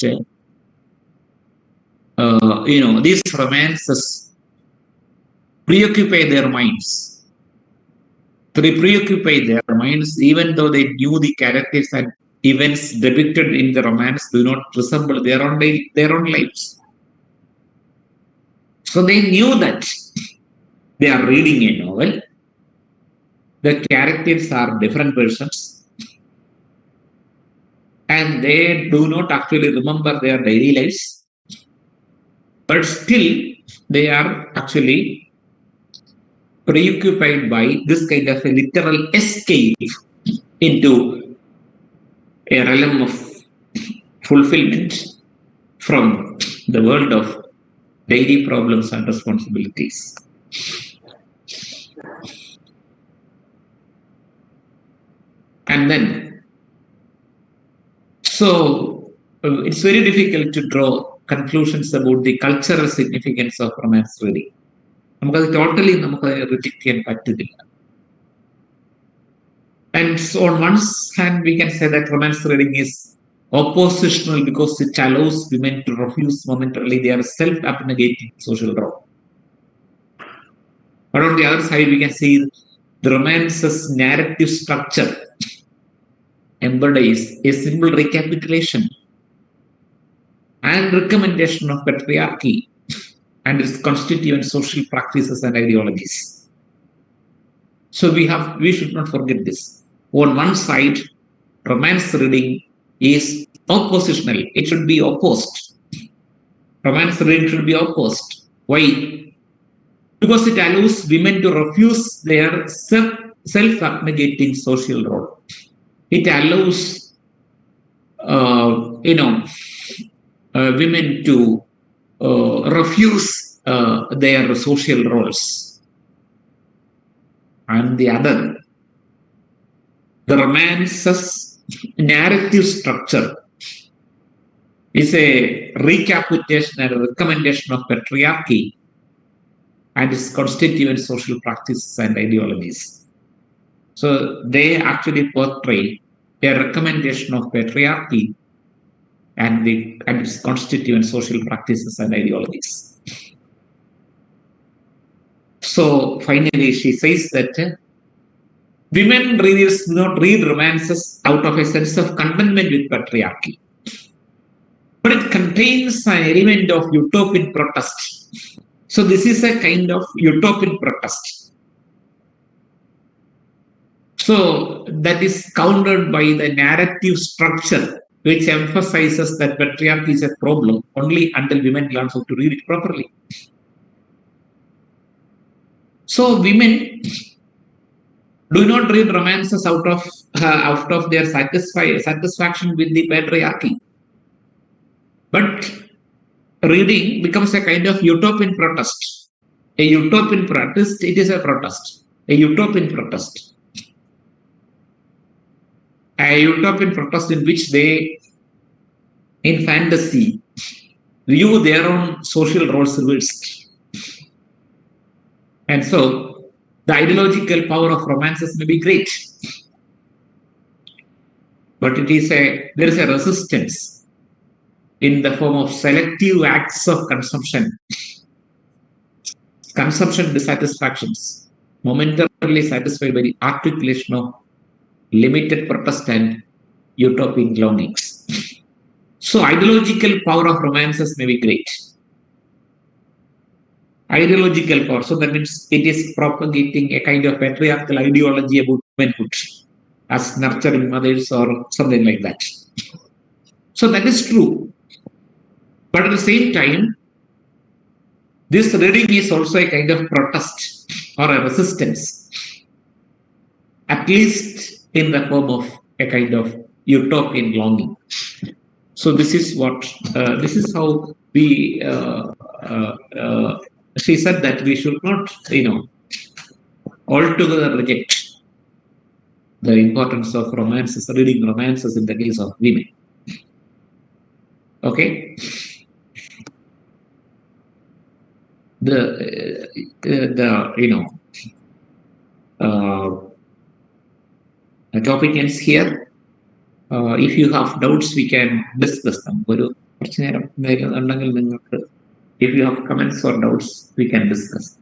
these romances preoccupy their minds. They preoccupy their minds even though they knew the characters and events depicted in the romance do not resemble their own lives. So they knew that they are reading a novel. The characters are different persons. And they do not actually remember their daily lives. But still, they are actually preoccupied by this kind of a literal escape into a realm of fulfillment from the world of daily problems and responsibilities. And then, so it's very difficult to draw conclusions about the cultural significance of romance reading. നമുക്കത് totally reject ചെയ്യാൻ പറ്റുന്നില്ല. And so on one hand, we can say that romance reading is oppositional because it allows women to refuse momentarily their self-abnegating social role. But on the other side, we can see the romance's narrative structure embodies a simple recapitulation and recommendation of patriarchy and its constituent social practices and ideologies. So we should not forget this. On one side, romance reading is oppositional. It should be opposed. Romance reading should be opposed. Why? Because it allows women to refuse their self-abnegating social role. It allows women to refuse their social roles. And the other, the romance's narrative structure is a recapitulation and a recommendation of patriarchy and its constituent social practices and ideologies. So they actually portray a recommendation of patriarchy and its constituent social practices and ideologies. So finally, she says that women readers do not read romances out of a sense of contentment with patriarchy, but it contains an element of utopian protest. So this is a kind of utopian protest. So that is countered by the narrative structure, which emphasizes that patriarchy is a problem only until women learn how to read it properly. So women do not read romances out of their satisfaction with the patriarchy, but reading becomes a kind of utopian protest. A utopian protest, it is a protest. A utopian protest. A utopian protest in which they, in fantasy, view their own social roles reversed. And so, the ideological power of romances may be great, but there is a resistance in the form of selective acts of consumption dissatisfactions, momentarily satisfied by the articulation of limited protest and utopian longings. So ideological power of romances may be great. Ideological power, so that means it is propagating a kind of patriarchal ideology about womanhood as nurturing mothers or something like that. So that is true. But at the same time, this reading is also a kind of protest or a resistance, at least in the form of a kind of utopian longing. So this is how we. She said that we should not, altogether reject the importance of romances, reading romances in the case of women. Okay. The topic ends here. If you have doubts, we can discuss them. If you have comments or doubts, we can discuss.